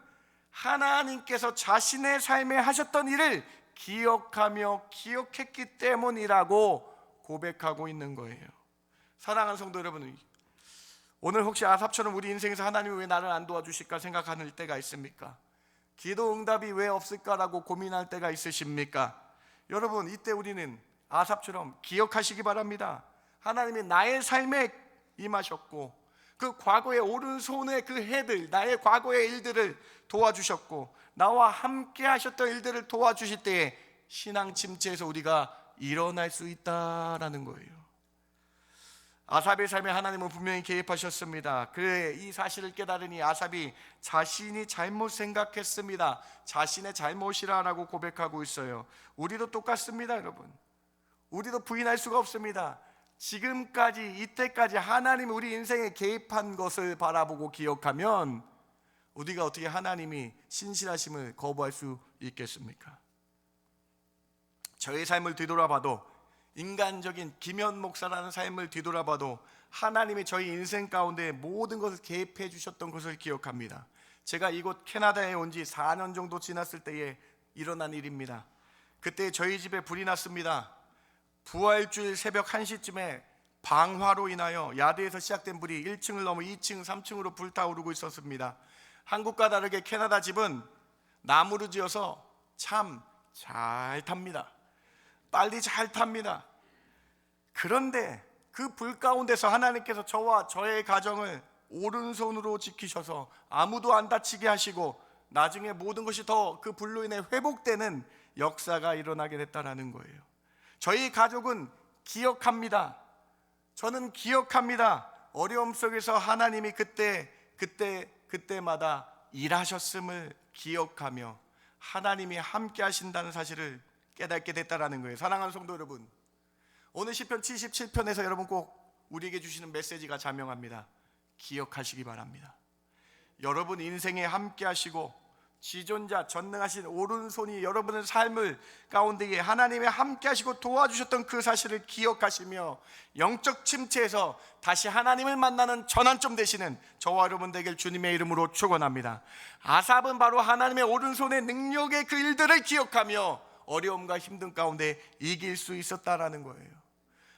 Speaker 2: 하나님께서 자신의 삶에 하셨던 일을 기억하며 기억했기 때문이라고 고백하고 있는 거예요. 사랑하는 성도 여러분, 오늘 혹시 아삽처럼 우리 인생에서 하나님이 왜 나를 안 도와주실까 생각하는 때가 있습니까? 기도 응답이 왜 없을까라고 고민할 때가 있으십니까? 여러분, 이때 우리는 아삽처럼 기억하시기 바랍니다. 하나님이 나의 삶에 임하셨고 그 과거의 오른손의 그 해들, 나의 과거의 일들을 도와주셨고 나와 함께 하셨던 일들을 도와주실 때에 신앙 침체에서 우리가 일어날 수 있다라는 거예요. 아삽의 삶에 하나님은 분명히 개입하셨습니다. 그의 이 사실을 깨달으니 아삽이 자신이 잘못 생각했습니다. 자신의 잘못이라고 고백하고 있어요. 우리도 똑같습니다, 여러분. 우리도 부인할 수가 없습니다. 지금까지, 이때까지 하나님이 우리 인생에 개입한 것을 바라보고 기억하면 우리가 어떻게 하나님이 신실하심을 거부할 수 있겠습니까? 저의 삶을 뒤돌아봐도, 인간적인 김현 목사라는 삶을 뒤돌아봐도 하나님이 저희 인생 가운데 모든 것을 개입해 주셨던 것을 기억합니다. 제가 이곳 캐나다에 온 지 4년 정도 지났을 때에 일어난 일입니다. 그때 저희 집에 불이 났습니다. 부활주일 새벽 1시쯤에 방화로 인하여 야대에서 시작된 불이 1층을 넘어 2층, 3층으로 불타오르고 있었습니다. 한국과 다르게 캐나다 집은 나무로 지어서 참 잘 탑니다. 빨리 잘 탑니다. 그런데 그 불 가운데서 하나님께서 저와 저의 가정을 오른손으로 지키셔서 아무도 안 다치게 하시고 나중에 모든 것이 더 그 불로 인해 회복되는 역사가 일어나게 됐다는 거예요. 저희 가족은 기억합니다. 저는 기억합니다. 어려움 속에서 하나님이 그때마다 일하셨음을 기억하며 하나님이 함께 하신다는 사실을 깨닫게 됐다라는 거예요. 사랑하는 성도 여러분, 오늘 시편 77편에서 여러분 꼭 우리에게 주시는 메시지가 자명합니다. 기억하시기 바랍니다. 여러분 인생에 함께 하시고 지존자 전능하신 오른손이 여러분의 삶을 가운데에 하나님의 함께 하시고 도와주셨던 그 사실을 기억하시며 영적 침체에서 다시 하나님을 만나는 전환점 되시는 저와 여러분 되길 주님의 이름으로 축원합니다. 아삽은 바로 하나님의 오른손의 능력의 그 일들을 기억하며 어려움과 힘든 가운데 이길 수 있었다라는 거예요.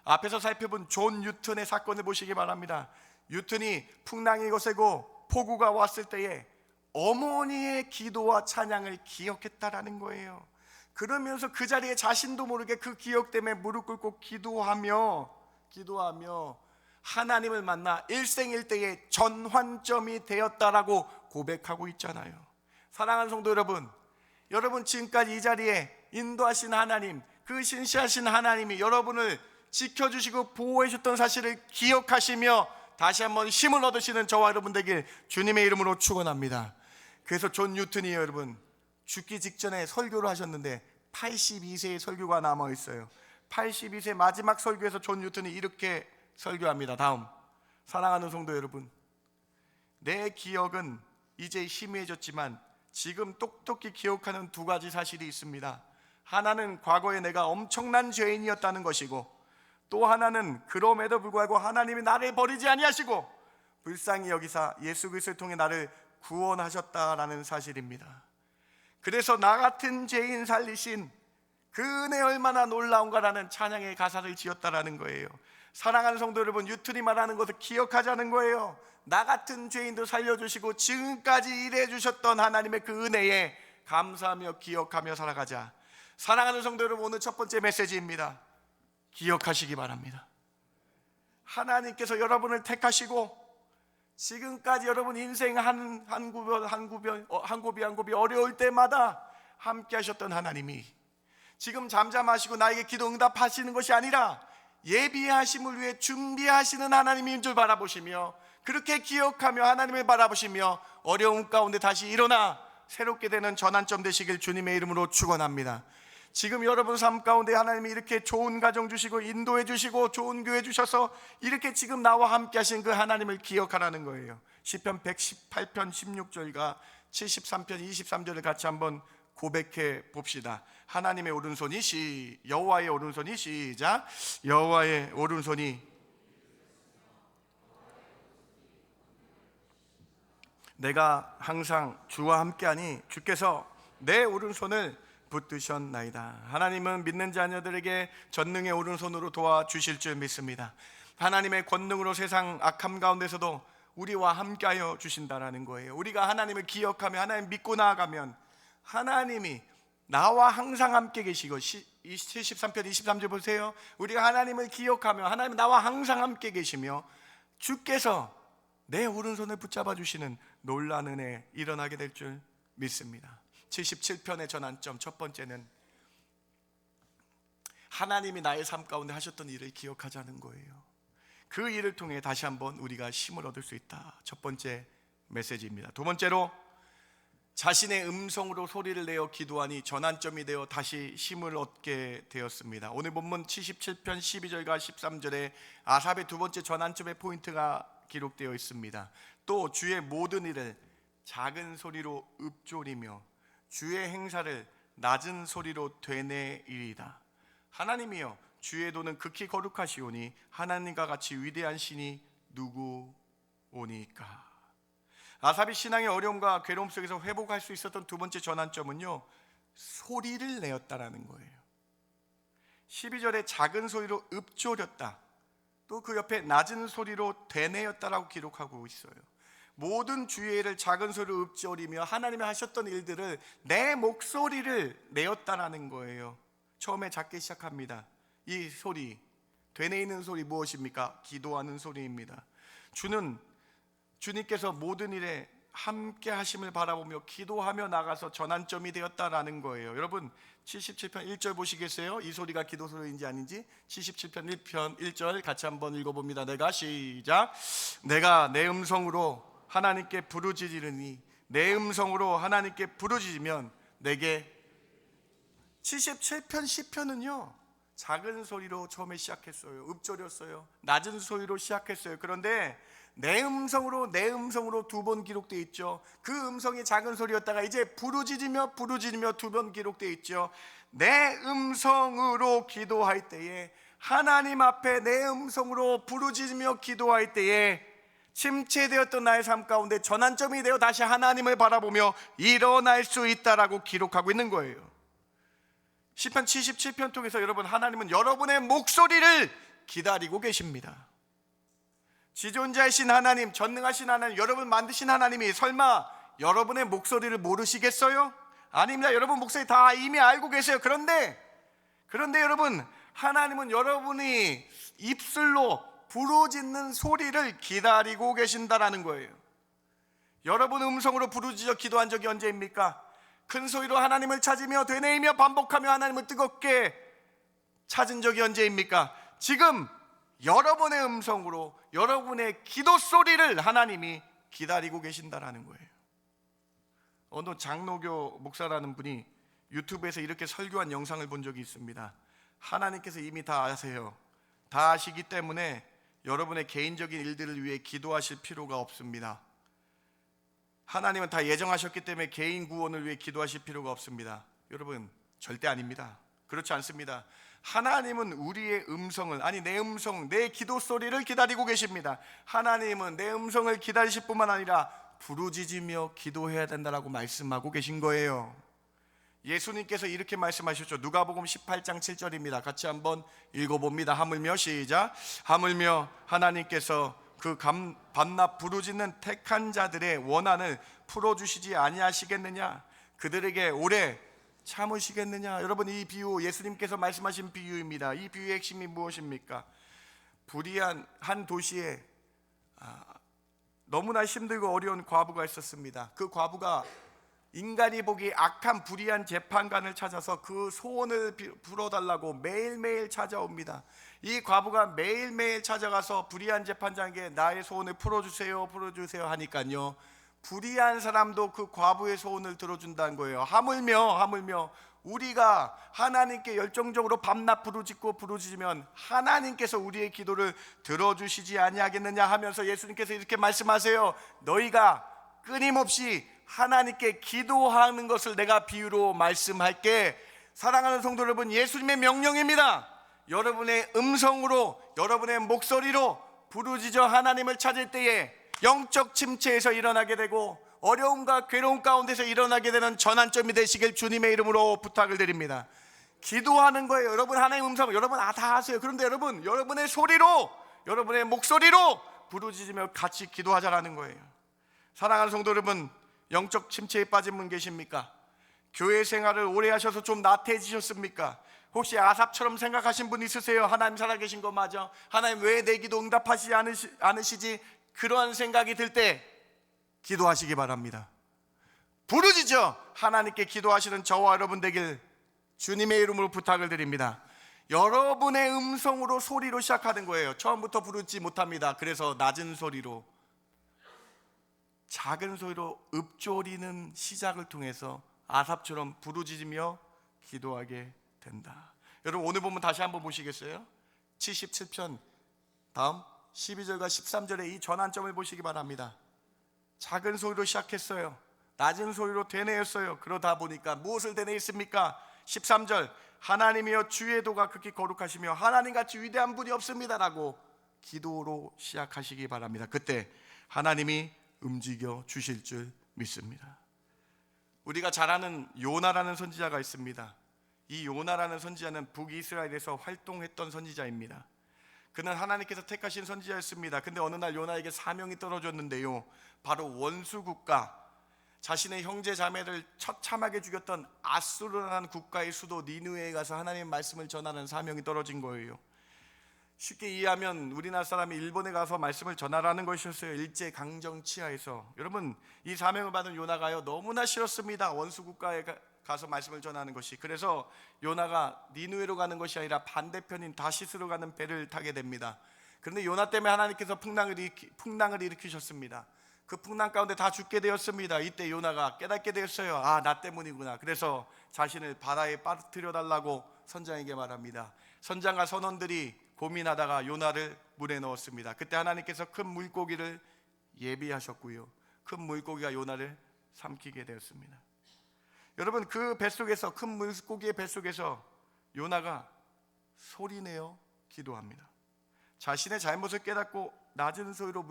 Speaker 2: 앞에서 살펴본 존 뉴턴의 사건을 보시기 바랍니다. 뉴턴이 풍랑이 거세고 폭우가 왔을 때에 어머니의 기도와 찬양을 기억했다라는 거예요. 그러면서 그 자리에 자신도 모르게 그 기억 때문에 무릎 꿇고 기도하며 하나님을 만나 일생일대의 전환점이 되었다라고 고백하고 있잖아요. 사랑하는 성도 여러분, 여러분 지금까지 이 자리에 인도하신 하나님, 그 신실하신 하나님이 여러분을 지켜주시고 보호해 주셨던 사실을 기억하시며 다시 한번 힘을 얻으시는 저와 여러분 되길 주님의 이름으로 축원합니다. 그래서 존 뉴턴이 여러분 죽기 직전에 설교를 하셨는데 82세의 설교가 남아 있어요. 82세 마지막 설교에서 존 뉴턴이 이렇게 설교합니다. 다음, 사랑하는 성도 여러분, 내 기억은 이제 희미해졌지만 지금 똑똑히 기억하는 두 가지 사실이 있습니다. 하나는 과거에 내가 엄청난 죄인이었다는 것이고, 또 하나는 그럼에도 불구하고 하나님이 나를 버리지 아니하시고 불쌍히 여기사 예수 그리스도를 통해 나를 구원하셨다라는 사실입니다. 그래서 나 같은 죄인 살리신 그 은혜 얼마나 놀라운가라는 찬양의 가사를 지었다라는 거예요. 사랑하는 성도 여러분, 뉴턴이 말하는 것을 기억하자는 거예요. 나 같은 죄인도 살려주시고 지금까지 일해 주셨던 하나님의 그 은혜에 감사하며 기억하며 살아가자. 사랑하는 성도 여러분, 오늘 첫 번째 메시지입니다. 기억하시기 바랍니다. 하나님께서 여러분을 택하시고 지금까지 여러분 인생 한 굽이 어려울 때마다 함께 하셨던 하나님이 지금 잠잠하시고 나에게 기도 응답하시는 것이 아니라 예비하심을 위해 준비하시는 하나님인 줄 바라보시며, 그렇게 기억하며 하나님을 바라보시며 어려움 가운데 다시 일어나 새롭게 되는 전환점 되시길 주님의 이름으로 축원합니다. 지금 여러분 삶 가운데 하나님이 이렇게 좋은 가정 주시고 인도해 주시고 좋은 교회 주셔서 이렇게 지금 나와 함께 하신 그 하나님을 기억하라는 거예요. 시편 118편 16절과 73편 23절을 같이 한번 고백해 봅시다. 하나님의 오른손이 여호와의 오른손이 시작. 여호와의 오른손이 내가 항상 주와 함께하니 주께서 내 오른손을 붙드셨나이다. 하나님은 믿는 자녀들에게 전능의 오른손으로 도와주실 줄 믿습니다. 하나님의 권능으로 세상 악함 가운데서도 우리와 함께하여 주신다라는 거예요. 우리가 하나님을 기억하며 하나님 믿고 나아가면 하나님이 나와 항상 함께 계시고 73편 23절 보세요. 우리가 하나님을 기억하며 하나님 나와 항상 함께 계시며 주께서 내 오른손을 붙잡아 주시는 놀라운 은혜 일어나게 될 줄 믿습니다. 77편의 전환점 첫 번째는 하나님이 나의 삶 가운데 하셨던 일을 기억하자는 거예요. 그 일을 통해 다시 한번 우리가 힘을 얻을 수 있다. 첫 번째 메시지입니다. 두 번째로 자신의 음성으로 소리를 내어 기도하니 전환점이 되어 다시 힘을 얻게 되었습니다. 오늘 본문 77편 12절과 13절에 아삽의 두 번째 전환점의 포인트가 기록되어 있습니다. 또 주의 모든 일을 작은 소리로 읊조리며 주의 행사를 낮은 소리로 되뇌이리이다. 하나님이여 주의 도는 극히 거룩하시오니 하나님과 같이 위대한 신이 누구오니까. 아삽이 신앙의 어려움과 괴로움 속에서 회복할 수 있었던 두 번째 전환점은요, 소리를 내었다라는 거예요. 12절에 작은 소리로 읊조렸다, 또 그 옆에 낮은 소리로 되뇌었다라고 기록하고 있어요. 모든 주의 일을 작은 소리로 읊조리며 하나님이 하셨던 일들을 내 목소리를 내었다라는 거예요. 처음에 작게 시작합니다. 이 소리, 되뇌이는 소리 무엇입니까? 기도하는 소리입니다. 주님께서 모든 일에 함께 하심을 바라보며 기도하며 나가서 전환점이 되었다라는 거예요. 여러분 77편 1절 보시겠어요? 이 소리가 기도 소리인지 아닌지. 77편 1편 1절 같이 한번 읽어봅니다. 내가 시작. 내가 내 음성으로 하나님께 부르짖으니 내 음성으로 하나님께 부르짖으면 내게. 77편 10편은요 작은 소리로 처음에 시작했어요. 읊조렸어요. 낮은 소리로 시작했어요. 그런데 내 음성으로 두 번 기록되어 있죠. 그 음성이 작은 소리였다가 이제 부르짖으며 두 번 기록되어 있죠. 내 음성으로 기도할 때에, 하나님 앞에 내 음성으로 부르짖으며 기도할 때에 침체되었던 나의 삶 가운데 전환점이 되어 다시 하나님을 바라보며 일어날 수 있다라고 기록하고 있는 거예요. 시편 77편 통해서 여러분, 하나님은 여러분의 목소리를 기다리고 계십니다. 지존자이신 하나님, 전능하신 하나님, 여러분 만드신 하나님이 설마 여러분의 목소리를 모르시겠어요? 아닙니다. 여러분 목소리 다 이미 알고 계세요. 그런데 여러분, 하나님은 여러분이 입술로 부르짖는 소리를 기다리고 계신다라는 거예요. 여러분 음성으로 부르짖어 기도한 적이 언제입니까? 큰 소리로 하나님을 찾으며 되뇌이며 반복하며 하나님을 뜨겁게 찾은 적이 언제입니까? 지금 여러분의 음성으로 여러분의 기도 소리를 하나님이 기다리고 계신다라는 거예요. 어느 장로교 목사라는 분이 유튜브에서 이렇게 설교한 영상을 본 적이 있습니다. 하나님께서 이미 다 아세요. 다 아시기 때문에 여러분의 개인적인 일들을 위해 기도하실 필요가 없습니다. 하나님은 다 예정하셨기 때문에 개인 구원을 위해 기도하실 필요가 없습니다. 여러분, 절대 아닙니다. 그렇지 않습니다. 하나님은 우리의 음성을, 아니 내 음성, 내 기도 소리를 기다리고 계십니다. 하나님은 내 음성을 기다리실 뿐만 아니라 부르짖으며 기도해야 된다라고 말씀하고 계신 거예요. 예수님께서 이렇게 말씀하셨죠. 누가복음 18장 7절입니다. 같이 한번 읽어봅니다. 하물며 시작. 하물며 하나님께서 그 밤낮 부르짖는 택한 자들의 원한을 풀어주시지 아니하시겠느냐? 그들에게 오래 참으시겠느냐? 여러분, 이 비유 예수님께서 말씀하신 비유입니다. 이 비유의 핵심이 무엇입니까? 불의한 한 도시에 너무나 힘들고 어려운 과부가 있었습니다. 그 과부가 인간이 보기 악한 불의한 재판관을 찾아서 그 소원을 풀어달라고 매일매일 찾아옵니다. 이 과부가 매일매일 찾아가서 불의한 재판장에게 나의 소원을 풀어주세요 하니까요, 불의한 사람도 그 과부의 소원을 들어준다는 거예요. 하물며 우리가 하나님께 열정적으로 밤낮 부르짖으면 하나님께서 우리의 기도를 들어주시지 아니하겠느냐 하면서 예수님께서 이렇게 말씀하세요. 너희가 끊임없이 하나님께 기도하는 것을 내가 비유로 말씀할게. 사랑하는 성도 여러분, 예수님의 명령입니다. 여러분의 음성으로, 여러분의 목소리로 부르짖어 하나님을 찾을 때에 영적 침체에서 일어나게 되고 어려움과 괴로움 가운데서 일어나게 되는 전환점이 되시길 주님의 이름으로 부탁을 드립니다. 기도하는 거예요. 여러분 하나님의 음성, 여러분 다 아세요. 그런데 여러분, 여러분의 소리로, 여러분의 목소리로 부르짖으며 같이 기도하자라는 거예요. 사랑하는 성도 여러분, 영적 침체에 빠진 분 계십니까? 교회 생활을 오래 하셔서 좀 나태해지셨습니까? 혹시 아삽처럼 생각하신 분 있으세요? 하나님 살아계신 거 맞아? 하나님 왜 내 기도 응답하시지 않으시지? 그러한 생각이 들 때 기도하시기 바랍니다. 부르짖어 하나님께 기도하시는 저와 여러분 되길 주님의 이름으로 부탁을 드립니다. 여러분의 음성으로, 소리로 시작하는 거예요. 처음부터 부르지 못합니다. 그래서 낮은 소리로, 작은 소리로 읊조리는 시작을 통해서 아삽처럼 부르짖으며 기도하게 된다. 여러분, 오늘 보면 다시 한번 보시겠어요? 77편 다음 12절과 13절의 이 전환점을 보시기 바랍니다. 작은 소리로 시작했어요. 낮은 소리로 되뇌었어요. 그러다 보니까 무엇을 되뇌었습니까? 13절, 하나님이여 주의 도가 극히 거룩하시며 하나님같이 위대한 분이 없습니다라고 기도로 시작하시기 바랍니다. 그때 하나님이 움직여 주실 줄 믿습니다. 우리가 잘 아는 요나라는 선지자가 있습니다. 이 요나라는 선지자는 북이스라엘에서 활동했던 선지자입니다. 그는 하나님께서 택하신 선지자였습니다. 근데 어느 날 요나에게 사명이 떨어졌는데요, 바로 원수국가, 자신의 형제 자매를 처참하게 죽였던 아수르라는 국가의 수도 니느웨에 가서 하나님의 말씀을 전하는 사명이 떨어진 거예요. 쉽게 이해하면 우리나라 사람이 일본에 가서 말씀을 전하라는 것이었어요. 일제 강점 치하에서. 여러분, 이 사명을 받은 요나가요, 너무나 싫었습니다. 원수 국가에 가서 말씀을 전하는 것이. 그래서 요나가 니누에로 가는 것이 아니라 반대편인 다시스로 가는 배를 타게 됩니다. 그런데 요나 때문에 하나님께서 풍랑을 일으키셨습니다. 그 풍랑 가운데 다 죽게 되었습니다. 이때 요나가 깨닫게 되었어요. 아, 나 때문이구나. 그래서 자신을 바다에 빠뜨려 달라고 선장에게 말합니다. 선장과 선원들이 고민하다가 요나를 물에 넣었습니다. 그때 하나님께서 큰 물고기를 예비하셨고요, 큰 물고기가 요나를 삼키게 되었습니다. 여러분, 그 뱃속에서, 큰 물고기의 뱃속에서 요나가 소리내어 기도합니다. 자신의 잘못을 깨닫고 낮은 소리로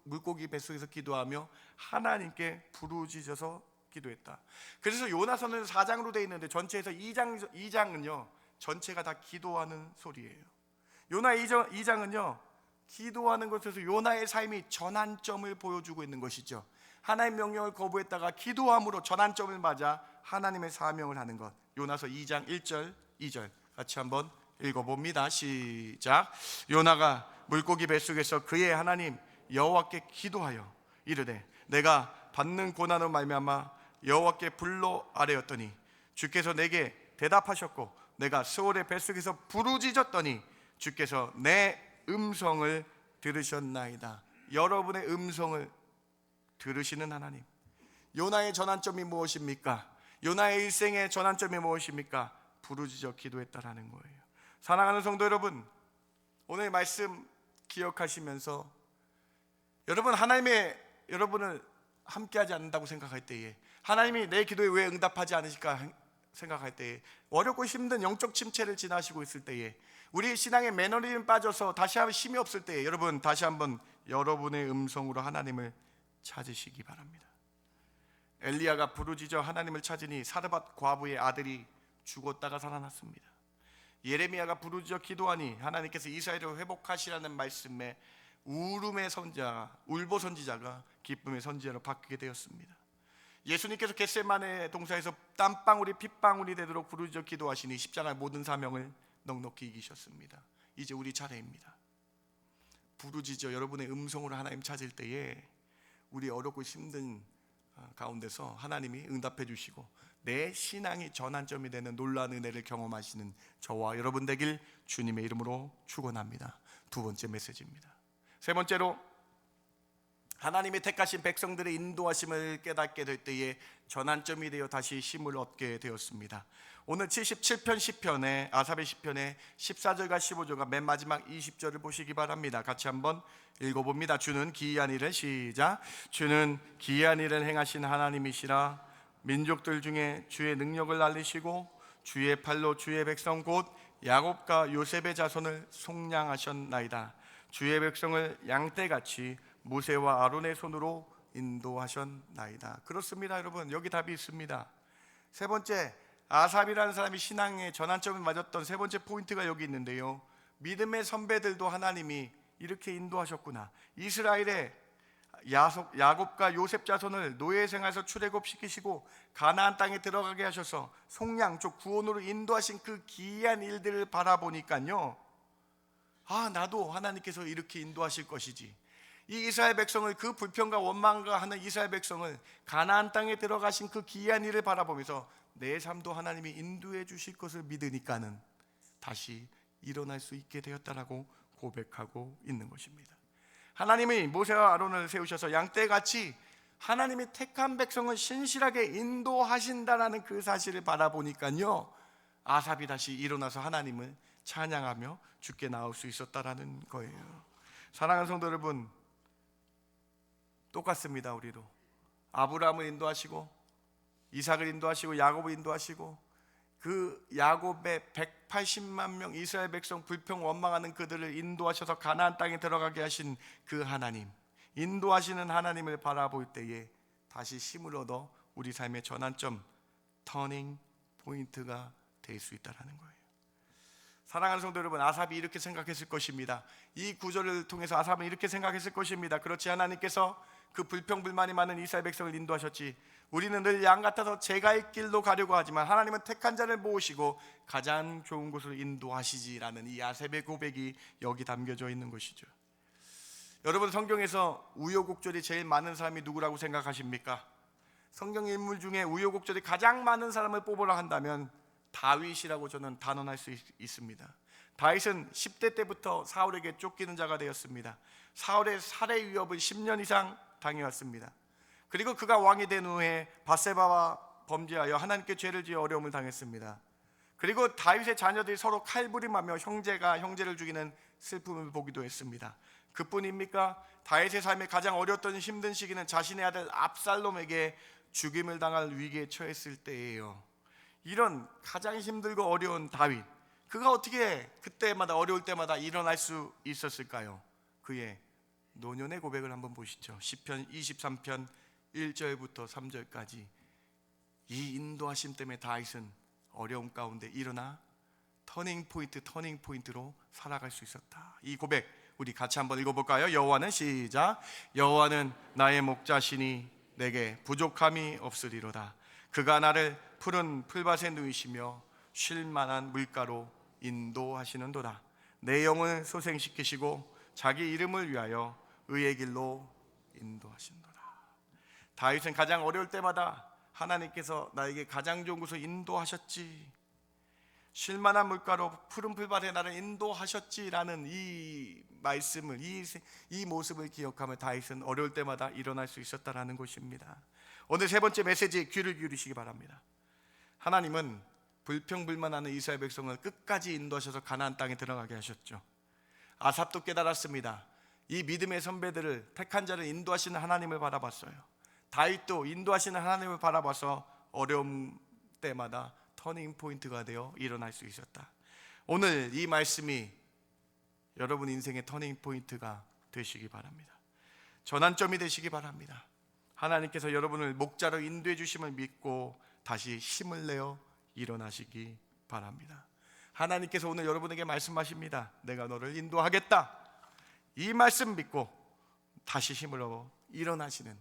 Speaker 2: 물고기 뱃속에서 기도하며 하나님께 부르짖어서 기도했다. 그래서 요나서는 4장으로 되어 있는데 전체에서 2장은요 전체가 다 기도하는 소리예요. 요나 2장은요 기도하는 것에서 요나의 삶이 전환점을 보여주고 있는 것이죠. 하나님의 명령을 거부했다가 기도함으로 전환점을 맞아 하나님의 사명을 하는 것. 요나서 2장 1절 2절 같이 한번 읽어봅니다. 시작. 요나가 물고기 뱃속에서 그의 하나님 여호와께 기도하여 이르되 내가 받는 고난으로 말미암아 여호와께 불러 아뢰었더니 주께서 내게 대답하셨고 내가 스올의 뱃속에서 부르짖었더니 주께서 내 음성을 들으셨나이다. 여러분의 음성을 들으시는 하나님. 요나의 전환점이 무엇입니까? 요나의 일생의 전환점이 무엇입니까? 부르짖어 기도했다라는 거예요. 사랑하는 성도 여러분, 오늘 말씀 기억하시면서 여러분, 하나님의 여러분을 함께하지 않는다고 생각할 때에, 하나님이 내 기도에 왜 응답하지 않으실까 생각할 때에, 어렵고 힘든 영적 침체를 지나시고 있을 때에, 우리 신앙의 매너리즘 빠져서 다시 한번 힘이 없을 때에, 여러분 다시 한번 여러분의 음성으로 하나님을 찾으시기 바랍니다. 엘리야가 부르짖어 하나님을 찾으니 사르밧 과부의 아들이 죽었다가 살아났습니다. 예레미야가 부르짖어 기도하니 하나님께서 이스라엘을 회복하시라는 말씀에 울음의 선지자, 울보 선지자가 기쁨의 선지자로 바뀌게 되었습니다. 예수님께서 겟세마네 동산에서 땀방울이 핏방울이 되도록 부르짖어 기도하시니 십자가의 모든 사명을 넉넉히 이기셨습니다. 이제 우리 차례입니다. 부르짖어 여러분의 음성으로 하나님 찾을 때에 우리 어렵고 힘든 가운데서 하나님이 응답해 주시고 내 신앙이 전환점이 되는 놀라운 은혜를 경험하시는 저와 여러분 되길 주님의 이름으로 축원합니다. 두 번째 메시지입니다. 세 번째로, 하나님이 택하신 백성들의 인도하심을 깨닫게 될 때에 전환점이 되어 다시 힘을 얻게 되었습니다. 오늘 77편 시편의 아삽의 시편의 14절과 15절과 맨 마지막 20절을 보시기 바랍니다. 같이 한번 읽어봅니다. 주는 기이한 일을, 시작. 주는 기이한 일을 행하신 하나님이시라. 민족들 중에 주의 능력을 알리시고 주의 팔로 주의 백성 곧 야곱과 요셉의 자손을 속량하셨나이다. 주의 백성을 양떼같이 모세와 아론의 손으로 인도하셨나이다. 그렇습니다. 여러분, 여기 답이 있습니다. 세 번째, 아삽이라는 사람이 신앙의 전환점을 맞았던 세 번째 포인트가 여기 있는데요, 믿음의 선배들도 하나님이 이렇게 인도하셨구나. 이스라엘의 야곱과 요셉 자손을 노예 생활에서 출애굽시키시고 가나안 땅에 들어가게 하셔서 속량, 즉 구원으로 인도하신 그 기이한 일들을 바라보니까요, 아, 나도 하나님께서 이렇게 인도하실 것이지. 이 이스라엘 백성을, 그 불평과 원망과 하는 이스라엘 백성을 가나안 땅에 들어가신 그 기이한 일을 바라보면서 내 삶도 하나님이 인도해 주실 것을 믿으니까는 다시 일어날 수 있게 되었다라고 고백하고 있는 것입니다. 하나님이 모세와 아론을 세우셔서 양떼같이 하나님이 택한 백성을 신실하게 인도하신다라는 그 사실을 바라보니까요, 아삽이 다시 일어나서 하나님을 찬양하며 주께 나올 수 있었다라는 거예요. 사랑하는 성도 여러분, 똑같습니다. 우리도 아브라함을 인도하시고 이삭을 인도하시고 야곱을 인도하시고 그 야곱의 180만 명 이스라엘 백성 불평 원망하는 그들을 인도하셔서 가나안 땅에 들어가게 하신 그 하나님, 인도하시는 하나님을 바라볼 때에 다시 힘을 얻어 우리 삶의 전환점, 터닝 포인트가 될 수 있다는 거예요. 사랑하는 성도 여러분, 아삽이 이렇게 생각했을 것입니다. 이 구절을 통해서 아삽은 이렇게 생각했을 것입니다. 그렇지, 하나님께서 그 불평불만이 많은 이스라엘 백성을 인도하셨지. 우리는 늘 양 같아서 제갈 길로 가려고 하지만 하나님은 택한 자를 모으시고 가장 좋은 곳으로 인도하시지라는 이 야셉의 고백이 여기 담겨져 있는 것이죠. 여러분, 성경에서 우여곡절이 제일 많은 사람이 누구라고 생각하십니까? 성경 인물 중에 우여곡절이 가장 많은 사람을 뽑으라 한다면 다윗이라고 저는 단언할 수 있습니다. 다윗은 10대 때부터 사울에게 쫓기는 자가 되었습니다. 사울의 살해 위협을 10년 이상 당해왔습니다. 그리고 그가 왕이 된 후에 밧세바와 범죄하여 하나님께 죄를 지어 어려움을 당했습니다. 그리고 다윗의 자녀들이 서로 칼부림하며 형제가 형제를 죽이는 슬픔을 보기도 했습니다. 그뿐입니까? 다윗의 삶에 가장 어려웠던 힘든 시기는 자신의 아들 압살롬에게 죽임을 당할 위기에 처했을 때예요. 이런 가장 힘들고 어려운 다윗, 그가 어떻게 그때마다 어려울 때마다 일어날 수 있었을까요? 그의 노년의 고백을 한번 보시죠. 시편 23편 1절부터 3절까지. 이 인도하심 때문에 다윗은 어려움 가운데 일어나 터닝 포인트로 살아갈 수 있었다. 이 고백 우리 같이 한번 읽어볼까요? 여호와는 시작. 여호와는 나의 목자시니 내게 부족함이 없으리로다. 그가 나를 푸른 풀밭에 누이시며 쉴 만한 물가로 인도하시는도다. 내 영을 소생시키시고 자기 이름을 위하여 의의 길로 인도하신도다. 다윗은 가장 어려울 때마다 하나님께서 나에게 가장 좋은 곳으로 인도하셨지, 쉴 만한 물가로 푸른 풀밭에 나를 인도하셨지라는 이 말씀을, 이 모습을 기억하며 다윗은 어려울 때마다 일어날 수 있었다라는 것입니다. 오늘 세 번째 메시지 귀를 기울이시기 바랍니다. 하나님은 불평불만하는 이스라엘 백성을 끝까지 인도하셔서 가나안 땅에 들어가게 하셨죠. 아삽도 깨달았습니다. 이 믿음의 선배들을, 택한 자를 인도하시는 하나님을 바라봤어요. 다윗도 인도하시는 하나님을 바라봐서 어려움 때마다 터닝 포인트가 되어 일어날 수 있었다. 오늘 이 말씀이 여러분 인생의 터닝 포인트가 되시기 바랍니다. 전환점이 되시기 바랍니다. 하나님께서 여러분을 목자로 인도해 주심을 믿고 다시 힘을 내어 일어나시기 바랍니다. 하나님께서 오늘 여러분에게 말씀하십니다. 내가 너를 인도하겠다. 이 말씀 믿고 다시 힘을 얻어 일어나시는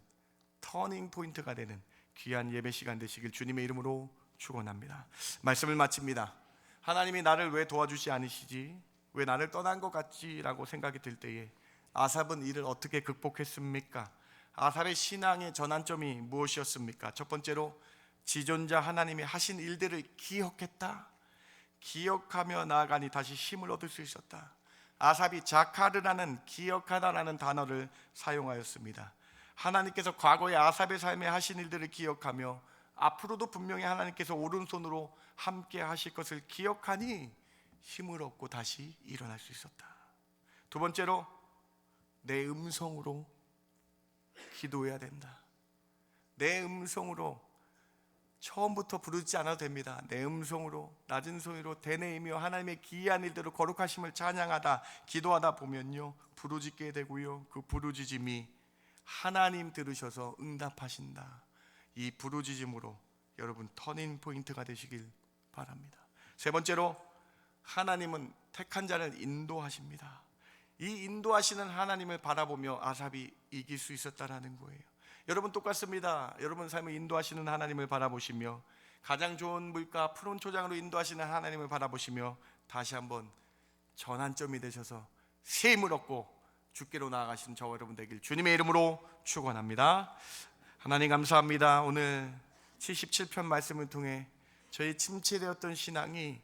Speaker 2: 터닝 포인트가 되는 귀한 예배 시간 되시길 주님의 이름으로 축원합니다. 말씀을 마칩니다. 하나님이 나를 왜 도와주지 않으시지? 왜 나를 떠난 것 같지? 라고 생각이 들 때에 아삽은 이를 어떻게 극복했습니까? 아삽의 신앙의 전환점이 무엇이었습니까? 첫 번째로 지존자 하나님이 하신 일들을 기억했다. 기억하며 나아가니 다시 힘을 얻을 수 있었다. 아삽이 자카르라는 기억하다라는 단어를 사용하였습니다. 하나님께서 과거의 아삽의 삶에 하신 일들을 기억하며 앞으로도 분명히 하나님께서 오른손으로 함께 하실 것을 기억하니 힘을 얻고 다시 일어날 수 있었다. 두 번째로 내 음성으로 기도해야 된다. 내 음성으로 처음부터 부르지 않아도 됩니다. 내 음성으로 낮은 소리로 되뇌이며 하나님의 기이한 일대로 거룩하심을 찬양하다 기도하다 보면요 부르짖게 되고요, 그 부르짖음이 하나님 들으셔서 응답하신다. 이 부르짖음으로 여러분 터닝 포인트가 되시길 바랍니다. 세 번째로 하나님은 택한 자를 인도하십니다. 이 인도하시는 하나님을 바라보며 아삽이 이길 수 있었다라는 거예요. 여러분 똑같습니다. 여러분 삶을 인도하시는 하나님을 바라보시며 가장 좋은 물가 푸른 초장으로 인도하시는 하나님을 바라보시며 다시 한번 전환점이 되셔서 새 힘을 얻고 주께로 나아가시는 저와 여러분 되길 주님의 이름으로 축원합니다. 하나님 감사합니다. 오늘 77편 말씀을 통해 저희 침체되었던 신앙이,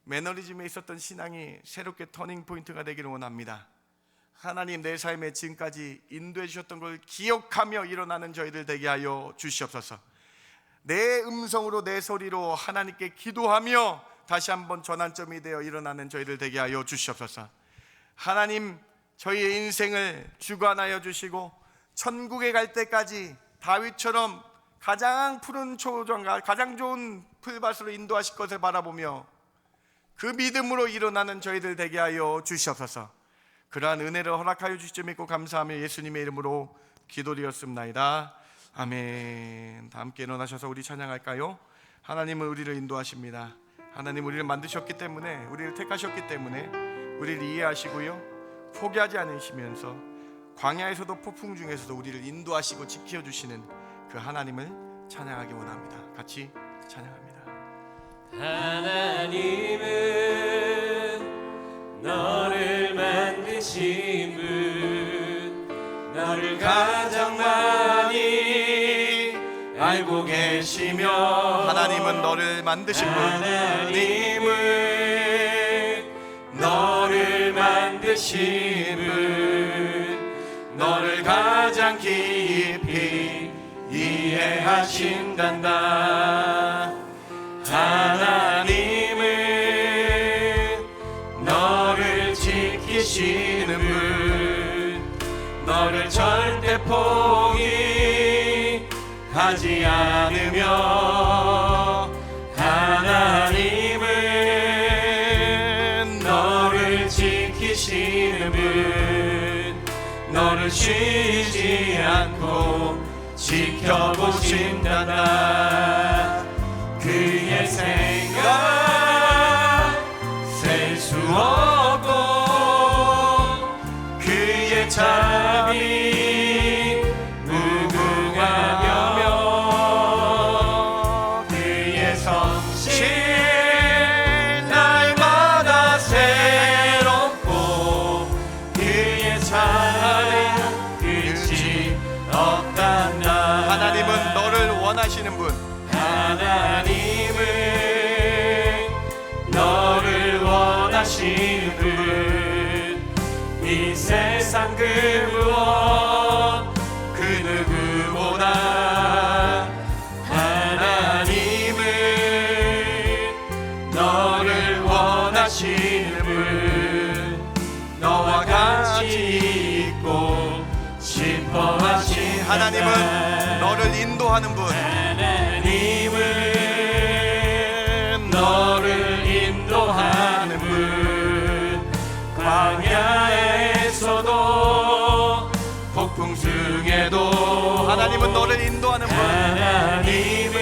Speaker 2: 매너리즘에 있었던 신앙이 새롭게 터닝 포인트가 되기를 원합니다. 하나님 내 삶에 지금까지 인도해 주셨던 걸 기억하며 일어나는 저희들 되게 하여 주시옵소서. 내 음성으로 내 소리로 하나님께 기도하며 다시 한번 전환점이 되어 일어나는 저희들 되게 하여 주시옵소서. 하나님 저희의 인생을 주관하여 주시고 천국에 갈 때까지 다윗처럼 가장 푸른 초장과 가장 좋은 풀밭으로 인도하실 것을 바라보며 그 믿음으로 일어나는 저희들 되게 하여 주시옵소서. 그러한 은혜를 허락하여 주실 줄 믿고 감사하며 예수님의 이름으로 기도드렸습니다. 아멘. 다 함께 일어나셔서 우리 찬양할까요? 하나님은 우리를 인도하십니다. 하나님 우리를 만드셨기 때문에, 우리를 택하셨기 때문에 우리를 이해하시고요 포기하지 않으시면서 광야에서도 폭풍 중에서도 우리를 인도하시고 지켜주시는 그 하나님을 찬양하기 원합니다. 같이 찬양합니다.
Speaker 1: 하나님은 너를 만드신 분, 너를 가장 많이 알고 계시며,
Speaker 2: 하나님은 너를 만드신 분,
Speaker 1: 하나님은 너를 만드신 분, 너를 가장 깊이 이해하신단다. 하나님은 너를 지키시는 분, 너를 절대 포기하지 않으며, 하나님은 너를 지키시는 분, 너를 쉬지 않고 지켜보신단다. 그의 생각 셀 수 없고, 그의 자비 무궁하며, 그의 성실 날마다 새롭고, 그의 사랑 끝이 없단다.
Speaker 2: 하나님은 너를 원하시는 분,
Speaker 1: 하나님은 너를 원하시는 분, 이 세상 그 무엇 그 누구보다 하나님은 너를 원하시는 분, 너와 같이 있고 싶어 하신
Speaker 2: 하나님은 너를 인도하는 분,
Speaker 1: 하나님은 너를 인도하는 분, 광야에서도 폭풍 중에도
Speaker 2: 하나님은 너를 인도하는 분,
Speaker 1: 하나님은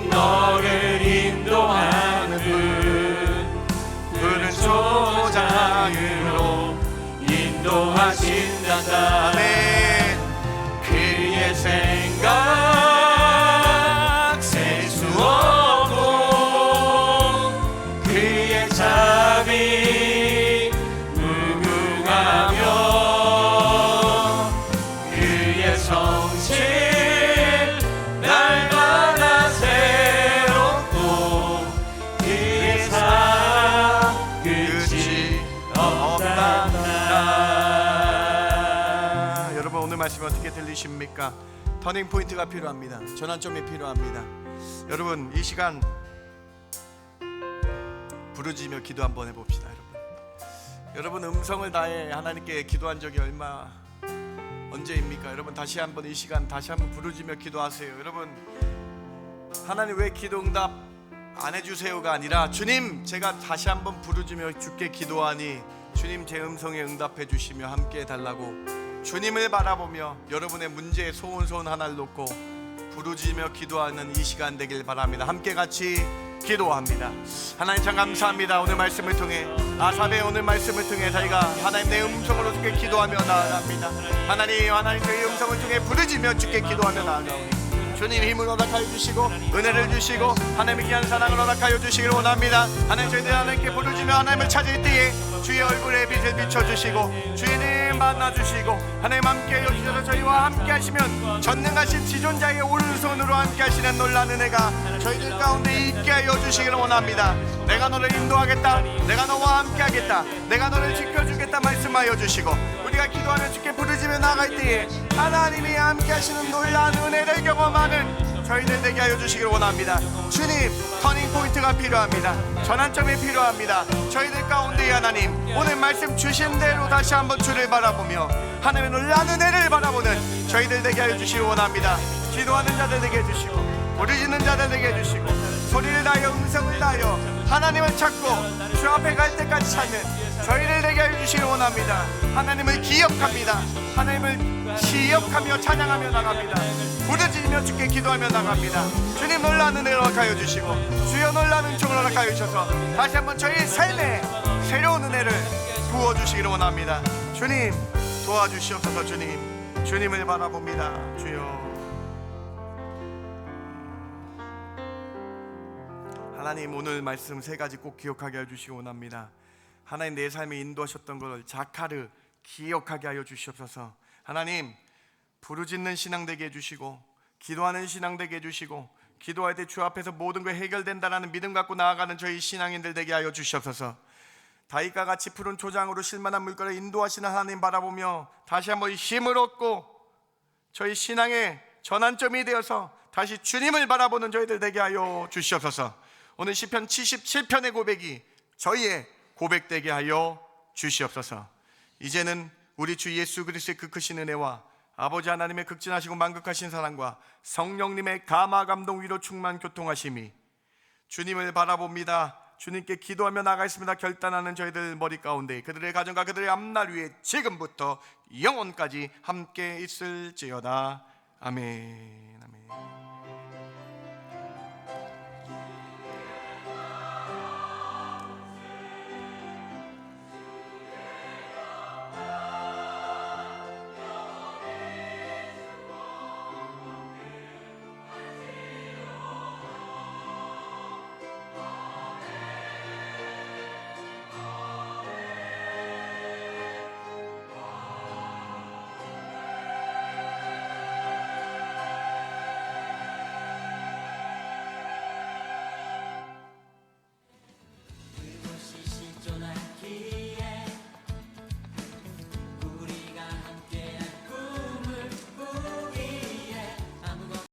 Speaker 1: 너를 인도하는 분, 푸른 초장으로 인도하신단다.
Speaker 2: 아멘.
Speaker 1: 그의 생각 셀 수 없고, 그의 자비 무궁하며, 그의 성실 날마다 새롭고, 그의 사랑 끝이 없단다.
Speaker 2: 여러분 오늘 말씀 어떻게 들리십니까? 터닝 포인트가 필요합니다. 전환점이 필요합니다. 여러분 이 시간 부르짖으며 기도 한번 해봅시다. 여러분 음성을 다해 하나님께 기도한 적이 언제입니까? 여러분 다시 한번 이 시간 다시 한번 부르짖으며 기도하세요. 여러분 하나님 왜 기도 응답 안 해주세요가 아니라, 주님 제가 다시 한번 부르짖으며 주께 기도하니 주님 제 음성에 응답해 주시며 함께 해달라고 주님을 바라보며 여러분의 문제에 소원소원 하나를 놓고 부르짖으며 기도하는 이 시간 되길 바랍니다. 함께 같이 기도합니다. 하나님 참 감사합니다. 오늘 말씀을 통해 아삽의 오늘 말씀을 통해 저희가 하나님 내 음성으로 주께 기도하며 나아갑니다. 하나님 저희 음성을 통해 부르짖으며 주께 기도하며 나아가오니 주님 힘을 허락하여 주시고 은혜를 주시고 하나님의 귀한 사랑을 허락하여 주시기를 원합니다. 하나님 저희들 하나님께 부르짖으며 하나님을 찾을 때에 주의 얼굴에 빛을 비춰주시고 주님 만나주시고 하나님 함께하여 주셔서 저희와 함께하시면 전능하신 지존자의 오른손으로 함께하시는 놀라운 은혜가 저희들 가운데 있게 하여 주시기를 원합니다. 내가 너를 인도하겠다, 내가 너와 함께하겠다, 내가 너를 지켜주겠다 말씀하여 주시고 우리가 기도하며 주께 부르짖으며 나아갈 때에 하나님이 함께하시는 놀라운 은혜를 경험하는 저희들 되게 하여 주시기를 원합니다. 주님 터닝 포인트가 필요합니다. 전환점이 필요합니다. 저희들 가운데 하나님 오늘 말씀 주신 대로 다시 한번 주를 바라보며 하나님의 놀라운 은혜를 바라보는 저희들 되게 하여 주시기를 원합니다. 기도하는 자들 되게 해주시고 부르짖는 자들 되게 해주시고 소리를 다하여 음성을 다하여 하나님을 찾고 주 앞에 갈 때까지 찾는 저희를 되게 해주시길 원합니다. 하나님을 기억합니다. 하나님을 기억하며 찬양하며 나갑니다. 부르짖으며 주께 기도하며 나갑니다. 주님 놀라운 은혜를 허락하여 주시고 주여 놀라운 은총을 허락하여 주셔서 다시 한번 저희 삶에 새로운 은혜를 부어주시기를 원합니다. 주님 도와주시옵소서. 주님, 주님을 바라봅니다. 주여. 하나님, 오늘 말씀 세 가지 꼭 기억하게 해주시기 원합니다. 하나님, 내 삶에 인도하셨던 것을 자카르 기억하게 하여 주시옵소서. 하나님, 부르짖는 신앙 되게 해주시고, 기도하는 신앙 되게 해주시고, 기도할 때 주 앞에서 모든 거 해결된다라는 믿음 갖고 나아가는 저희 신앙인들 되게 하여 주시옵소서. 다윗과 같이 푸른 초장으로 실만한 물가를 인도하시는 하나님 바라보며 다시 한번 힘을 얻고 저희 신앙의 전환점이 되어서 다시 주님을 바라보는 저희들 되게 하여 주시옵소서. 오늘 시편 77편의 고백이 저희의 고백되게 하여 주시옵소서. 이제는 우리 주 예수 그리스도의 그 크신 은혜와 아버지 하나님의 극진하시고 만극하신 사랑과 성령님의 감화 감동 위로 충만 교통하심이 주님을 바라봅니다. 주님께 기도하며 나가겠습니다 결단하는 저희들 머리 가운데 그들의 가정과 그들의 앞날 위에 지금부터 영원까지 함께 있을지어다. 아멘. 아멘.